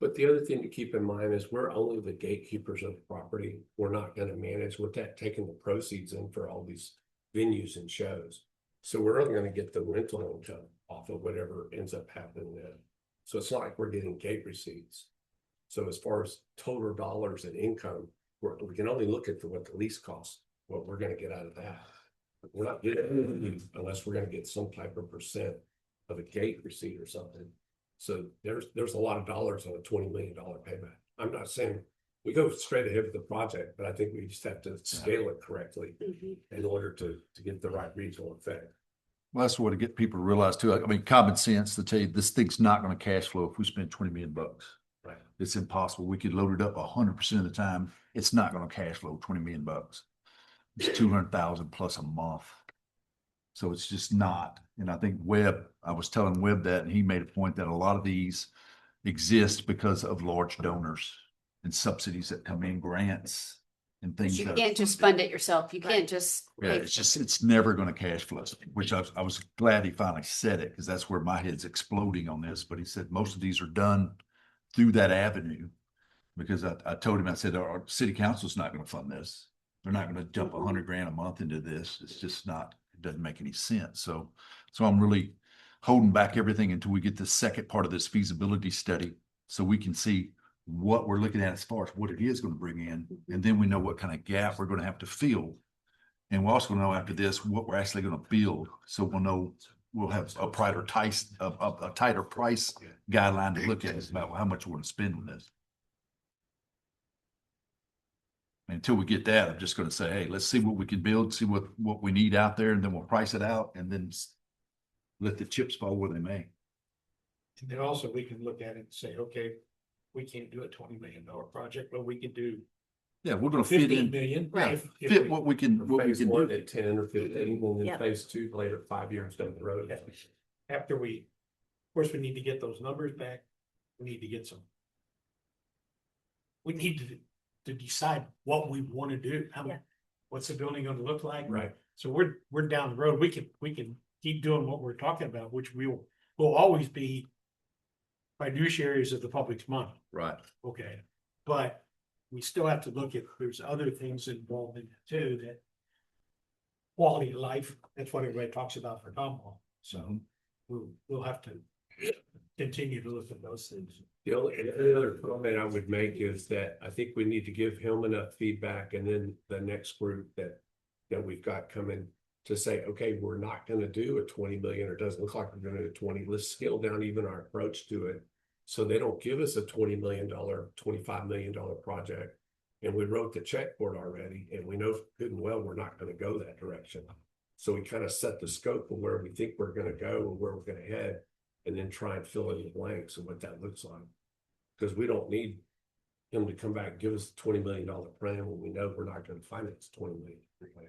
But the other thing to keep in mind is we're only the gatekeepers of the property. We're not gonna manage with that, taking the proceeds in for all these venues and shows. So we're only gonna get the rental income off of whatever ends up happening there. So it's not like we're getting gate receipts. So as far as total dollars and income, we can only look at what the lease costs, what we're gonna get out of that. We're not getting anything unless we're gonna get some type of percent of a gate receipt or something. So there's a lot of dollars on a $20 million payback. I'm not saying we go straight ahead with the project, but I think we just have to scale it correctly in order to get the right regional effect. Well, that's what to get people to realize too. I mean, common sense to tell you this thing's not going to cash flow if we spend 20 million bucks. Right. It's impossible. We could load it up 100% of the time. It's not going to cash flow 20 million bucks. It's 200,000 plus a month. So it's just not. And I think I was telling Webb that, and he made a point that a lot of these exist because of large donors and subsidies that come in, grants and things. You that- can't just fund it yourself. You can't just. Yeah, it's never going to cash flow, which I was glad he finally said it because that's where my head's exploding on this. But he said most of these are done through that avenue because I told him, I said, our city council's not going to fund this. They're not going to dump $100,000 a month into this. It's just not, it doesn't make any sense. So I'm really holding back everything until we get the second part of this feasibility study so we can see what we're looking at as far as what it is going to bring in. And then we know what kind of gap we're going to have to fill. And we're also going to know after this what we're actually going to build. So we'll know, we'll have a tighter price guideline to look at about how much we're going to spend on this. Until we get that, I'm just going to say, hey, let's see what we can build, see what we need out there, and then we'll price it out and then let the chips fall where they may. And then also we can look at it and say, okay, we can't do a $20 million project, but we can do Yeah, we're going to fit 15 in, million. yeah, if fit we- what we can Phase one do. at 10 or 15, and then Yep. phase two later, 5 years down the road. After of course, we need to get those numbers back. We need to get some. We need to decide what we want to do. What's the building going to look like? Right. So we're down the road. We can keep doing what we're talking about, which will always be fiduciaries of the public's money. Right. Okay, but we still have to look at, there's other things involved in it too, that quality of life, that's what everybody talks about for Tomball. So we'll have to continue to look at those things. The only other comment I would make is that I think we need to give him enough feedback, and then the next group that we've got coming to say, okay, we're not gonna do a 20 million, or it doesn't look like we're gonna do 20. Let's scale down even our approach to it. So they don't give us a $20 million, $25 million project. And we wrote the check for it already, and we know good and well we're not gonna go that direction. So we kind of set the scope of where we think we're gonna go and where we're gonna head, and then try and fill in the blanks of what that looks like. Because we don't need him to come back and give us a $20 million plan when we know we're not gonna finance $20 million plan.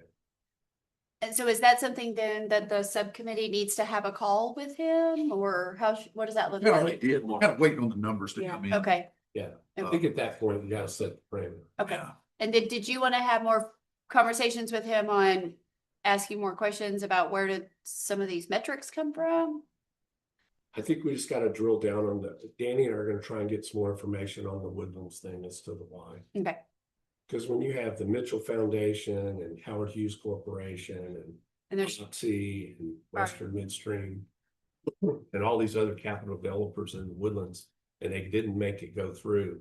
And so is that something then that the subcommittee needs to have a call with him, or what does that look like? Kind of waiting on the numbers to come in. Okay, Yeah, I think at that point, we gotta set the parameter. okay. And then did you want to have more conversations with him on asking more questions about where did some of these metrics come from? I think we just gotta drill down on Danny and I are gonna try and get some more information on the Woodlands thing as to the why. Okay, Because when you have the Mitchell Foundation and Howard Hughes Corporation And there's, EDC and Western Midstream and all these other capital developers in the Woodlands, and they didn't make it go through.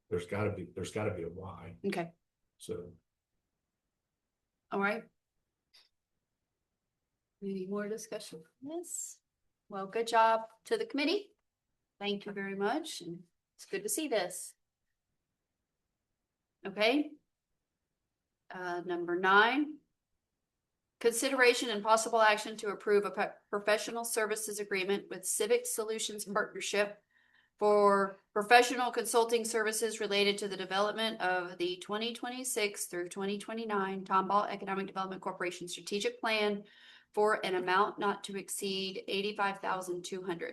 There's gotta be a why. okay, So all right. Any more discussion? Yes. Well, good job to the committee. Thank you very much. And it's good to see this. Okay. Number 9. Consideration and possible action to approve a professional services agreement with Civic Solutions Partnership for professional consulting services related to the development of the 2026 through 2029 Tomball Economic Development Corporation Strategic Plan for an amount not to exceed $85,200.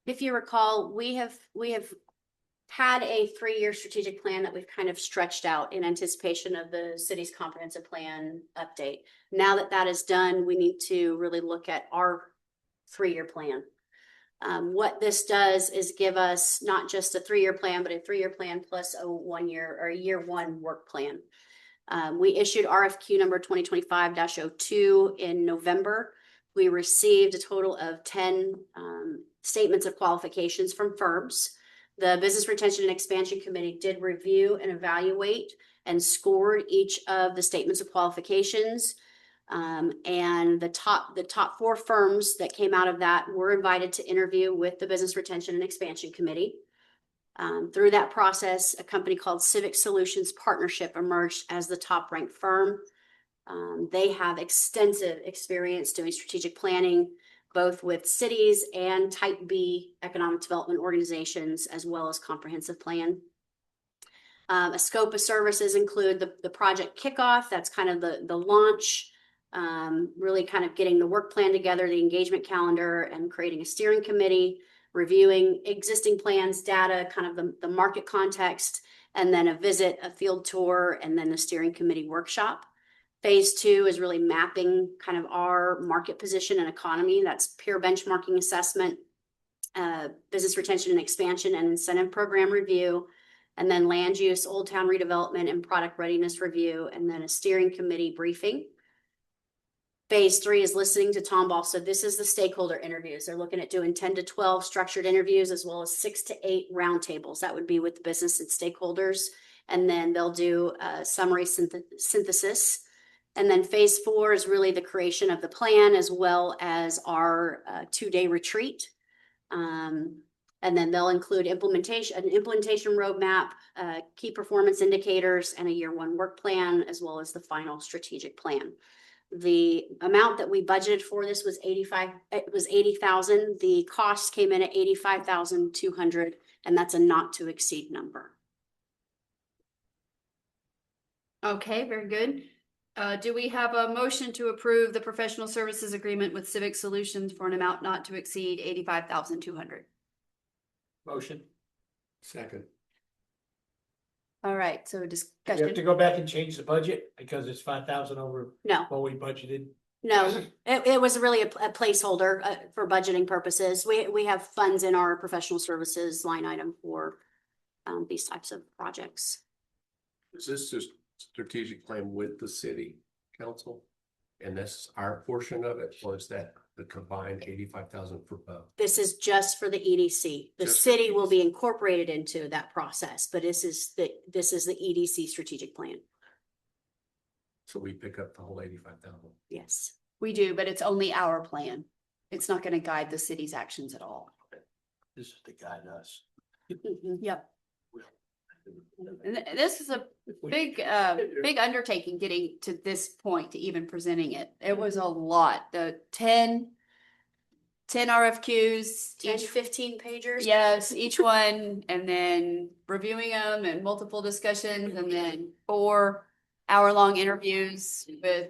If you recall, we have had a 3-year strategic plan that we've kind of stretched out in anticipation of the city's comprehensive plan update. Now that that is done, we need to really look at our 3-year plan. What this does is give us not just a 3-year plan, but a 3-year plan plus a 1-year or a year 1 work plan. We issued RFQ number 2025-02 in November. We received a total of 10 statements of qualifications from firms. The Business Retention and Expansion Committee did review and evaluate and scored each of the statements of qualifications. And the top 4 firms that came out of that were invited to interview with the Business Retention and Expansion Committee. Through that process, a company called Civic Solutions Partnership emerged as the top ranked firm. They have extensive experience doing strategic planning, both with cities and type B economic development organizations, as well as comprehensive plan. A scope of services include the project kickoff, that's kind of the launch, really kind of getting the work plan together, the engagement calendar, and creating a steering committee, reviewing existing plans, data, kind of the market context, and then a visit, a field tour, and then the steering committee workshop. Phase 2 is really mapping kind of our market position and economy. That's peer benchmarking assessment, business retention and expansion and incentive program review, and then land use, old town redevelopment and product readiness review, and then a steering committee briefing. Phase 3 is listening to Tomball. So this is the stakeholder interviews. They're looking at doing 10 to 12 structured interviews, as well as 6 to 8 roundtables. That would be with the business and stakeholders. And then they'll do a summary synthesis. And then phase 4 is really the creation of the plan, as well as our 2-day retreat. And then they'll include an implementation roadmap, key performance indicators, and a year 1 work plan, as well as the final strategic plan. The amount that we budgeted for this was $80,000. The cost came in at $85,200, and that's a not to exceed number. Okay, very good. Do we have a motion to approve the professional services agreement with Civic Solutions for an amount not to exceed $85,200? Motion. second, All right, so You have to discussion. go back and change the budget because it's 5,000 over No, what we budgeted. no, it was really a placeholder for budgeting purposes. We have funds in our professional services line item for these types of projects. is this just strategic plan with the city council? And that's our portion of it, or is that the combined 85,000 for both? This is just for the EDC. The Just for city will be EDC. incorporated into that process, but this is the EDC strategic plan. So we pick up the whole 85,000. Yes. We do, but it's only our plan. It's not going to guide the city's actions at all. This is to guide us. Yep. And this is a big undertaking getting to this point to even presenting it. It was a lot. The 10 RFQs, 10, each 15 pagers. yes, each one, and then reviewing them and multiple discussions, and then 4-hour-long interviews with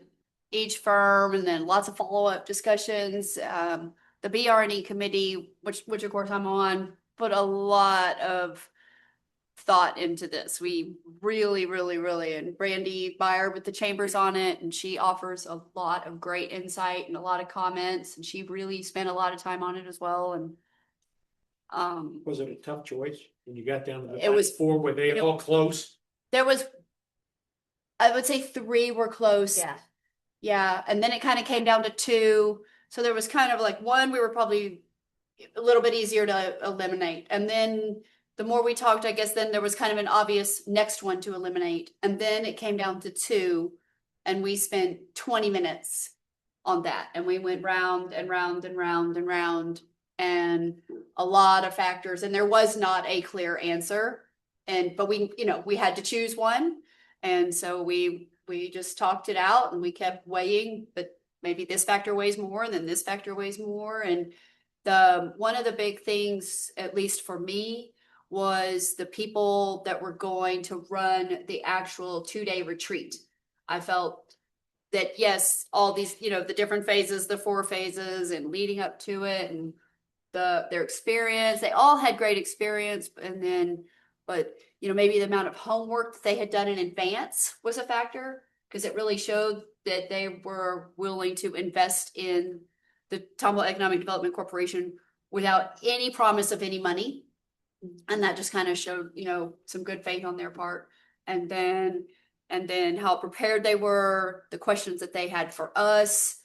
each firm, and then lots of follow-up discussions. The BR&E committee, which of course I'm on, put a lot of thought into this. We really, and Brandy Byer with the chambers on it, and she offers a lot of great insight and a lot of comments, and she really spent a lot of time on it as well. And Was it a tough choice when you got down to the It was- 4? Were they all close? there was, I would say 3 were close. Yeah. Yeah, and then it kind of came down to two. So there was kind of like one, we were probably a little bit easier to eliminate. And then the more we talked, I guess then there was kind of an obvious next one to eliminate. And then it came down to two, and we spent 20 minutes on that. And we went round and round and round and round, and a lot of factors. And there was not a clear answer. But we, we had to choose one. And so we just talked it out, and we kept weighing, but maybe this factor weighs more, and then this factor weighs more. And one of the big things, at least for me, was the people that were going to run the actual 2-day retreat. I felt that, yes, all these, the different phases, the 4 phases and leading up to it, and their experience, they all had great experience. But maybe the amount of homework that they had done in advance was a factor, because it really showed that they were willing to invest in the Tomball Economic Development Corporation without any promise of any money. And that just kind of showed, some good faith on their part. And then how prepared they were, the questions that they had for us,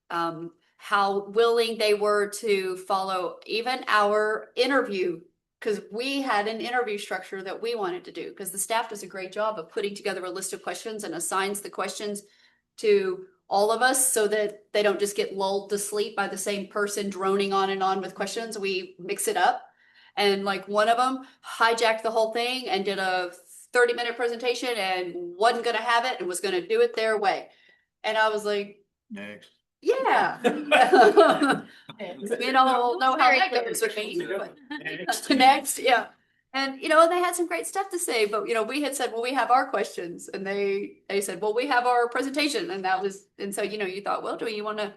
how willing they were to follow even our interview, because we had an interview structure that we wanted to do, because the staff does a great job of putting together a list of questions and assigns the questions to all of us so that they don't just get lulled to sleep by the same person droning on and on with questions. We mix it up. And like one of them hijacked the whole thing and did a 30-minute presentation and wasn't going to have it and was going to do it their way. And I was like, Next. yeah. We all know how that goes with me. Next, yeah. And they had some great stuff to say, but we had said, well, we have our questions, and they said, well, we have our presentation, and so you thought, well, do you want to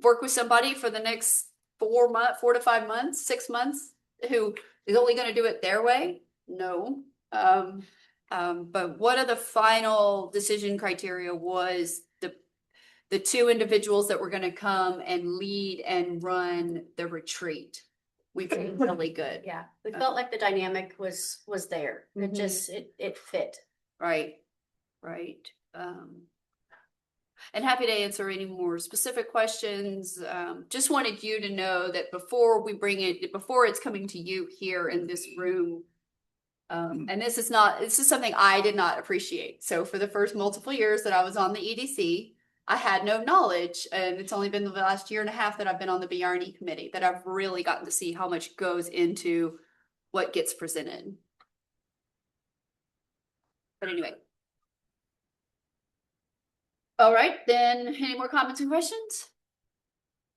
work with somebody for the next 4 to 5 months, 6 months, who is only going to do it their way? No. But one of the final decision criteria was the 2 individuals that were going to come and lead and run the retreat. We felt really good. Yeah, we felt like the dynamic was there. It just, it fit. Right. And happy to answer any more specific questions. Just wanted you to know that before it's coming to you here in this room, and this is something I did not appreciate. So for the first multiple years that I was on the EDC, I had no knowledge, and it's only been the last year and a half that I've been on the BRNE committee that I've really gotten to see how much goes into what gets presented. But anyway. All right, then any more comments and questions?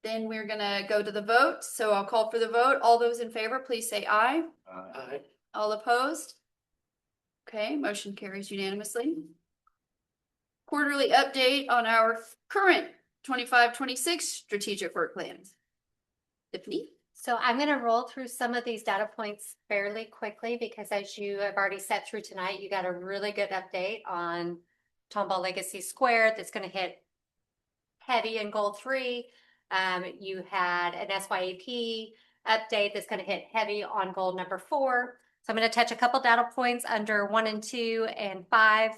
Then we're gonna go to the vote. So I'll call for the vote. All those in favor, please say aye. Aye. All opposed? Okay, motion carries unanimously. Quarterly update on our current 25-26 strategic work plans. Tiffany? So I'm going to roll through some of these data points fairly quickly, because as you have already sat through tonight, you got a really good update on Tomball Legacy Square that's going to hit heavy in goal 3. You had an SYAP update that's going to hit heavy on goal number 4. So I'm going to touch a couple data points under 1 and 2 and 5.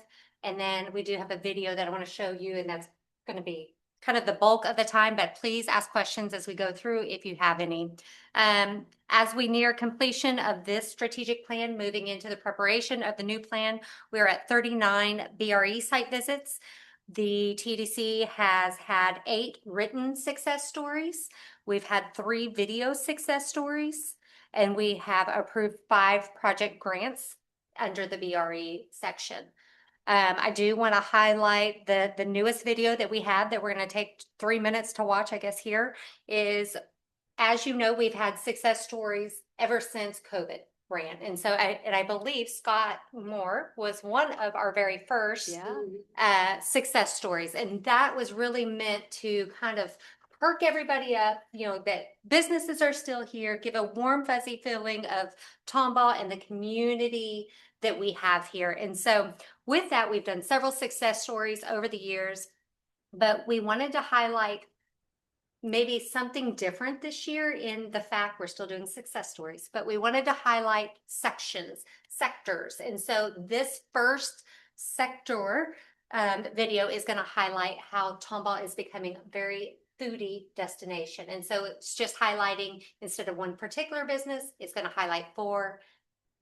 And then we do have a video that I want to show you, and that's going to be kind of the bulk of the time, but please ask questions as we go through if you have any. As we near completion of this strategic plan, moving into the preparation of the new plan, we're at 39 BRE site visits. The TDC has had 8 written success stories. We've had 3 video success stories, and we have approved 5 project grants under the BRE section. I do want to highlight the newest video that we have that we're going to take 3 minutes to watch, I guess here is, as you know, we've had success stories ever since COVID ran. And so I believe Scott Moore was one of our very first success stories. And that was really meant to kind of perk everybody up, that businesses are still here, give a warm, fuzzy feeling of Tomball and the community that we have here. And so with that, we've done several success stories over the years, but we wanted to highlight maybe something different this year in the fact we're still doing success stories, but we wanted to highlight sectors. And so this first sector video is going to highlight how Tomball is becoming a very foodie destination. And so it's just highlighting, instead of one particular business, it's going to highlight 4.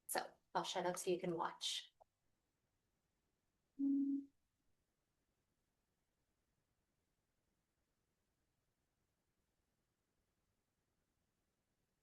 So I'll shut up so you can watch.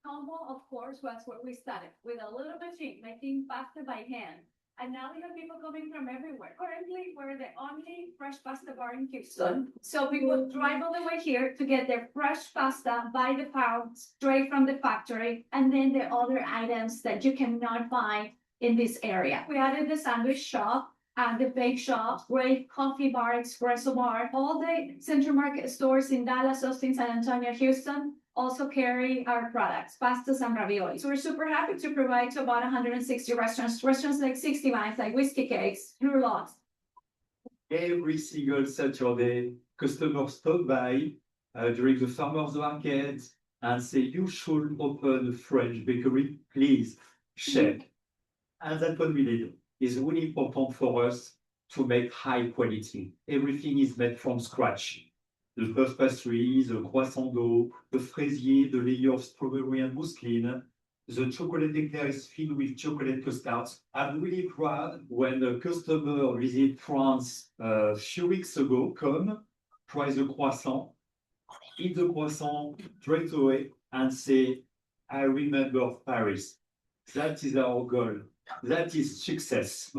Tomball, of course, was where we started, with a little machine making pasta by hand. And now we have people coming from everywhere. Currently, we're the only fresh pasta bar in Houston. So people drive all the way here to get their fresh pasta by the pound, straight from the factory, and then the other items that you cannot find in this area. We added the sandwich shop and the bake shop, great coffee bar, espresso bar. All the Central Market stores in Dallas, Austin, San Antonio, Houston also carry our products, pastas and raviolis. So we're super happy to provide to about 160 restaurants like 60 Vines, like Whiskey Cakes, Drew Locks. Every single Saturday, customers stop by during the farmers market and say, you should open a French bakery, please, check. And that's what we did. It's really important for us to make high quality. Everything is made from scratch. The puff pastry, the croissant dough, the fraisier, the layer of strawberry and mousseline. The chocolate eclair is filled with chocolate custards. I'm really proud when a customer visit France a few weeks ago, come, try the croissant, eat the croissant straight away and say, I remember Paris. That is our goal. That is success.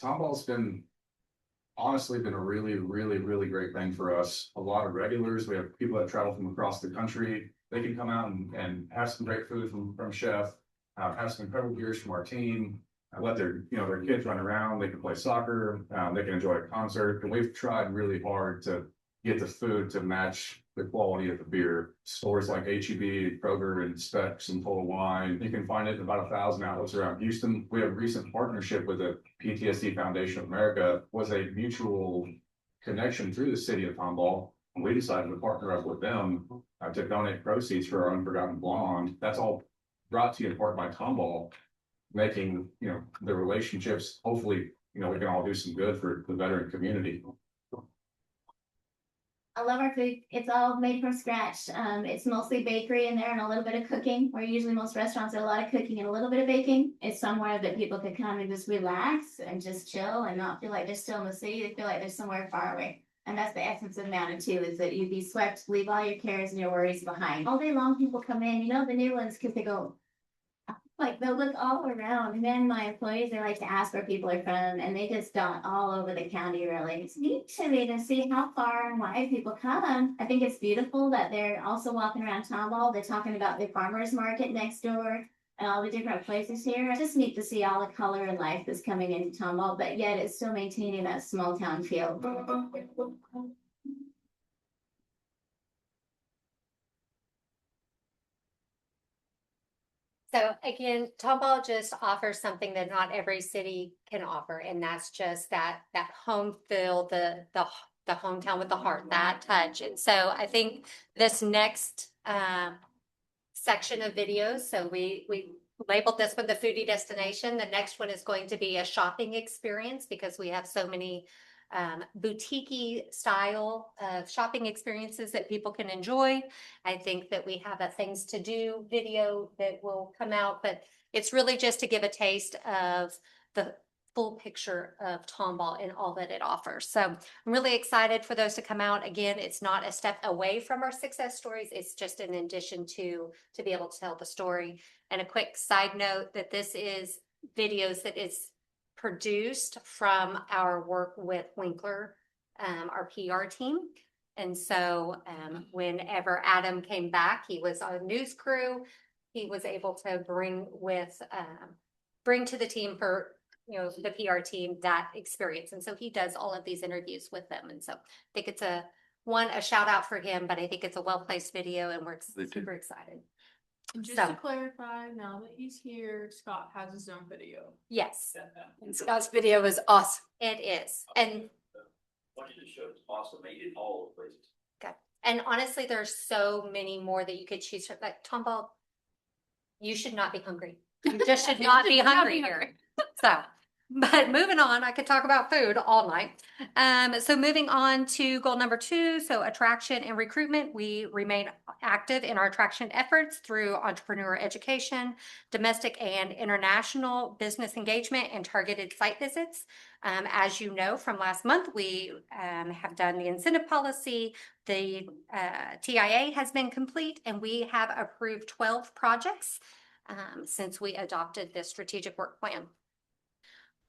Tomball's honestly been a really, really, really great thing for us. A lot of regulars. We have people that travel from across the country. They can come out and have some great food from chef, have some incredible beers from our team, let their kids run around. They can play soccer. They can enjoy a concert. And we've tried really hard to get the food to match the quality of the beer. Stores like H-E-B, Kroger, and Specs, and Total Wine. You can find it in about 1,000 outlets around Houston. We have a recent partnership with the PTSD Foundation of America. Was a mutual connection through the city of Tomball. We decided to partner up with them to donate proceeds for our Unforgotten Blonde. That's all brought to you in part by Tomball, making the relationships. Hopefully, we can all do some good for the veteran community. I love our food. It's all made from scratch. It's mostly bakery in there and a little bit of cooking, where usually most restaurants are a lot of cooking and a little bit of baking. It's somewhere that people could come and just relax and just chill and not feel like they're still in the city. They feel like they're somewhere far away. And that's the essence of Mountain too, is that you'd be swept, leave all your cares and your worries behind. All day long, people come in, the new ones, because they go, like, they'll look all around. And then my employees, they like to ask where people are from, and they just dot all over the county, really. It's neat to me to see how far and wide people come. I think it's beautiful that they're also walking around Tomball. They're talking about the farmers market next door and all the different places here. It's just neat to see all the color and life that's coming into Tomball, but yet it's still maintaining that small town feel. So again, Tomball just offers something that not every city can offer, and that's just that home feel, the hometown with the heart, that touch. And so I think this next section of videos, so we labeled this one the foodie destination. The next one is going to be a shopping experience, because we have so many boutique-y style of shopping experiences that people can enjoy. I think that we have a things to do video that will come out, but it's really just to give a taste of the full picture of Tomball and all that it offers. So I'm really excited for those to come out. Again, it's not a step away from our success stories. It's just an addition to be able to tell the story. And a quick side note that this is videos that is produced from our work with Winkler, our PR team. And so whenever Adam came back, he was on news crew. He was able to bring to the team for the PR team that experience. And so he does all of these interviews with them. And so I think it's a shout out for him, but I think it's a well-placed video, and we're super excited. And just to clarify, now that he's here, Scott has his own video. Yes. And Scott's video is awesome. It is. And What you just showed is awesome. They did all the places. okay. And honestly, there's so many more that you could choose from. Like Tomball, you should not be hungry. You just should not be hungry here. So But moving on, I could talk about food all night. So moving on to goal number 2, so attraction and recruitment. We remain active in our attraction efforts through entrepreneur education, domestic and international business engagement, and targeted site visits. As you know from last month, we have done the incentive policy. The TIA has been complete, and we have approved 12 projects since we adopted this strategic work plan.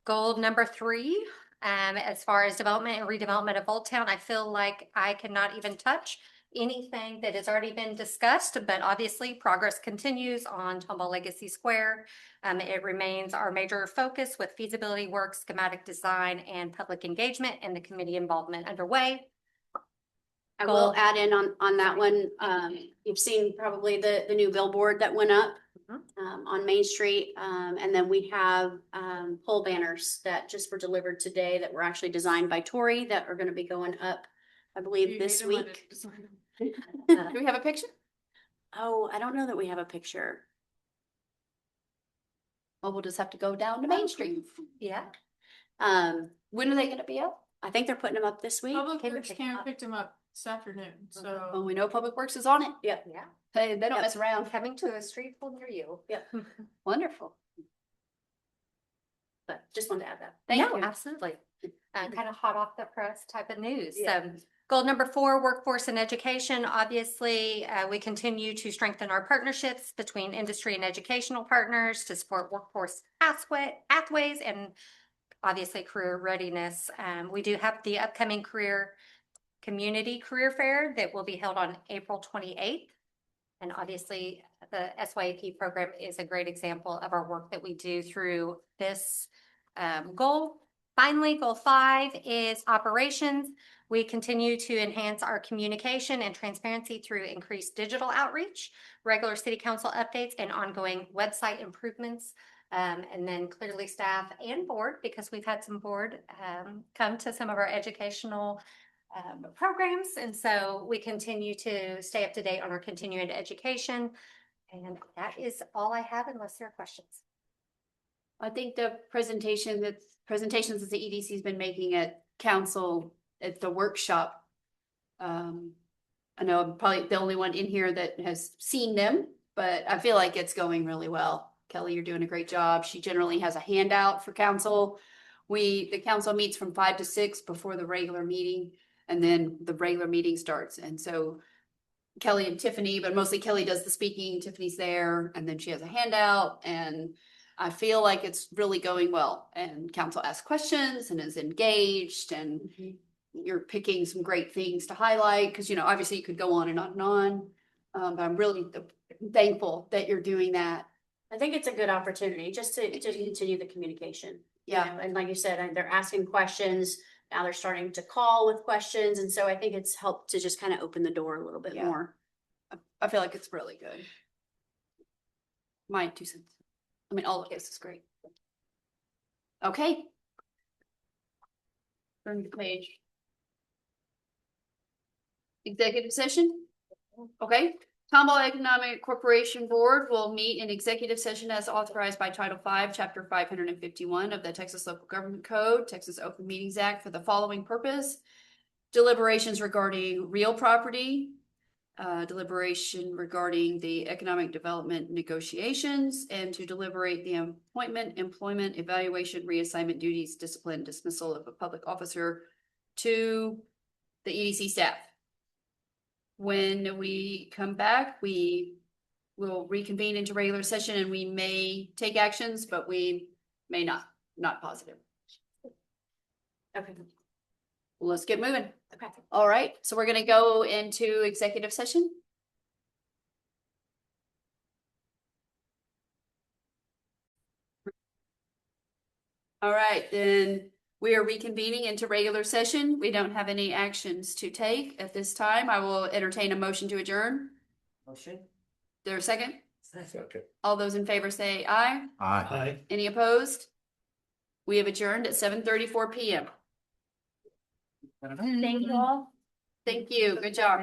Goal number 3, as far as development and redevelopment of Old Town, I feel like I cannot even touch anything that has already been discussed, but obviously progress continues on Tomball Legacy Square. It remains our major focus with feasibility work, schematic design, and public engagement and the committee involvement underway. I will add in on that one. You've seen probably the new billboard that went up on Main Street. And then we have pole banners that just were delivered today that were actually designed by Tori that are going to be going up, I believe, this week. Do we have a picture? Oh, I don't know that we have a picture. Well, we'll just have to go down to Main Street. Yeah. When are they gonna be up? I think they're putting them up this week. Public Works picked them up this afternoon, so. Well, we know Public Works is on it. Yeah. They don't mess around. Coming to a street full near you. Yeah. Wonderful. But just wanted to add that. Thank No, you. absolutely. Kind of hot off the press type of news. Yeah. Goal number 4, workforce and education. Obviously, we continue to strengthen our partnerships between industry and educational partners to support workforce pathways and obviously career readiness. We do have the upcoming community career fair that will be held on April 28th. And obviously, the SYAP program is a great example of our work that we do through this goal. Finally, goal 5 is operations. We continue to enhance our communication and transparency through increased digital outreach, regular city council updates, and ongoing website improvements. And then clearly staff and board, because we've had some board come to some of our educational programs. And so we continue to stay up to date on our continuing education. And that is all I have unless there are questions. I think the presentations that the EDC has been making at council at the workshop. I know I'm probably the only one in here that has seen them, but I feel like it's going really well. Kelly, you're doing a great job. She generally has a handout for council. The council meets from 5 to 6 before the regular meeting, and then the regular meeting starts. And so Kelly and Tiffany, but mostly Kelly does the speaking, Tiffany's there, and then she has a handout, and I feel like it's really going well. And council asks questions and is engaged, and you're picking some great things to highlight, because, you know, obviously you could go on and on and on. But I'm really thankful that you're doing that. I think it's a good opportunity just to continue the communication. Yeah. You know, and like you said, they're asking questions. Now they're starting to call with questions. And so I think it's helped to just kind of open the door a little bit more. I feel like it's really good. My 2 cents. I mean, all of this is great. Okay. Turn the page. Executive session. Okay. Tomball Economic Corporation Board will meet in executive session as authorized by Title V, Chapter 551 of the Texas Local Government Code, Texas Open Meetings Act, for the following purpose: deliberations regarding real property, deliberation regarding the economic development negotiations, and to deliberate the appointment, employment, evaluation, reassignment duties, discipline, dismissal of a public officer to the EDC staff. When we come back, we will reconvene into regular session, and we may take actions, but we may not positive. Okay. Well, let's get moving. Okay. All right. So we're going to go into executive session. All right, then we are reconvening into regular session. We don't have any actions to take at this time. I will entertain a motion to adjourn. Motion? There a second? Okay. All those in favor say aye. Aye. Any opposed? We have adjourned at 7:34 p.m. Thank you all. Thank you. Good job.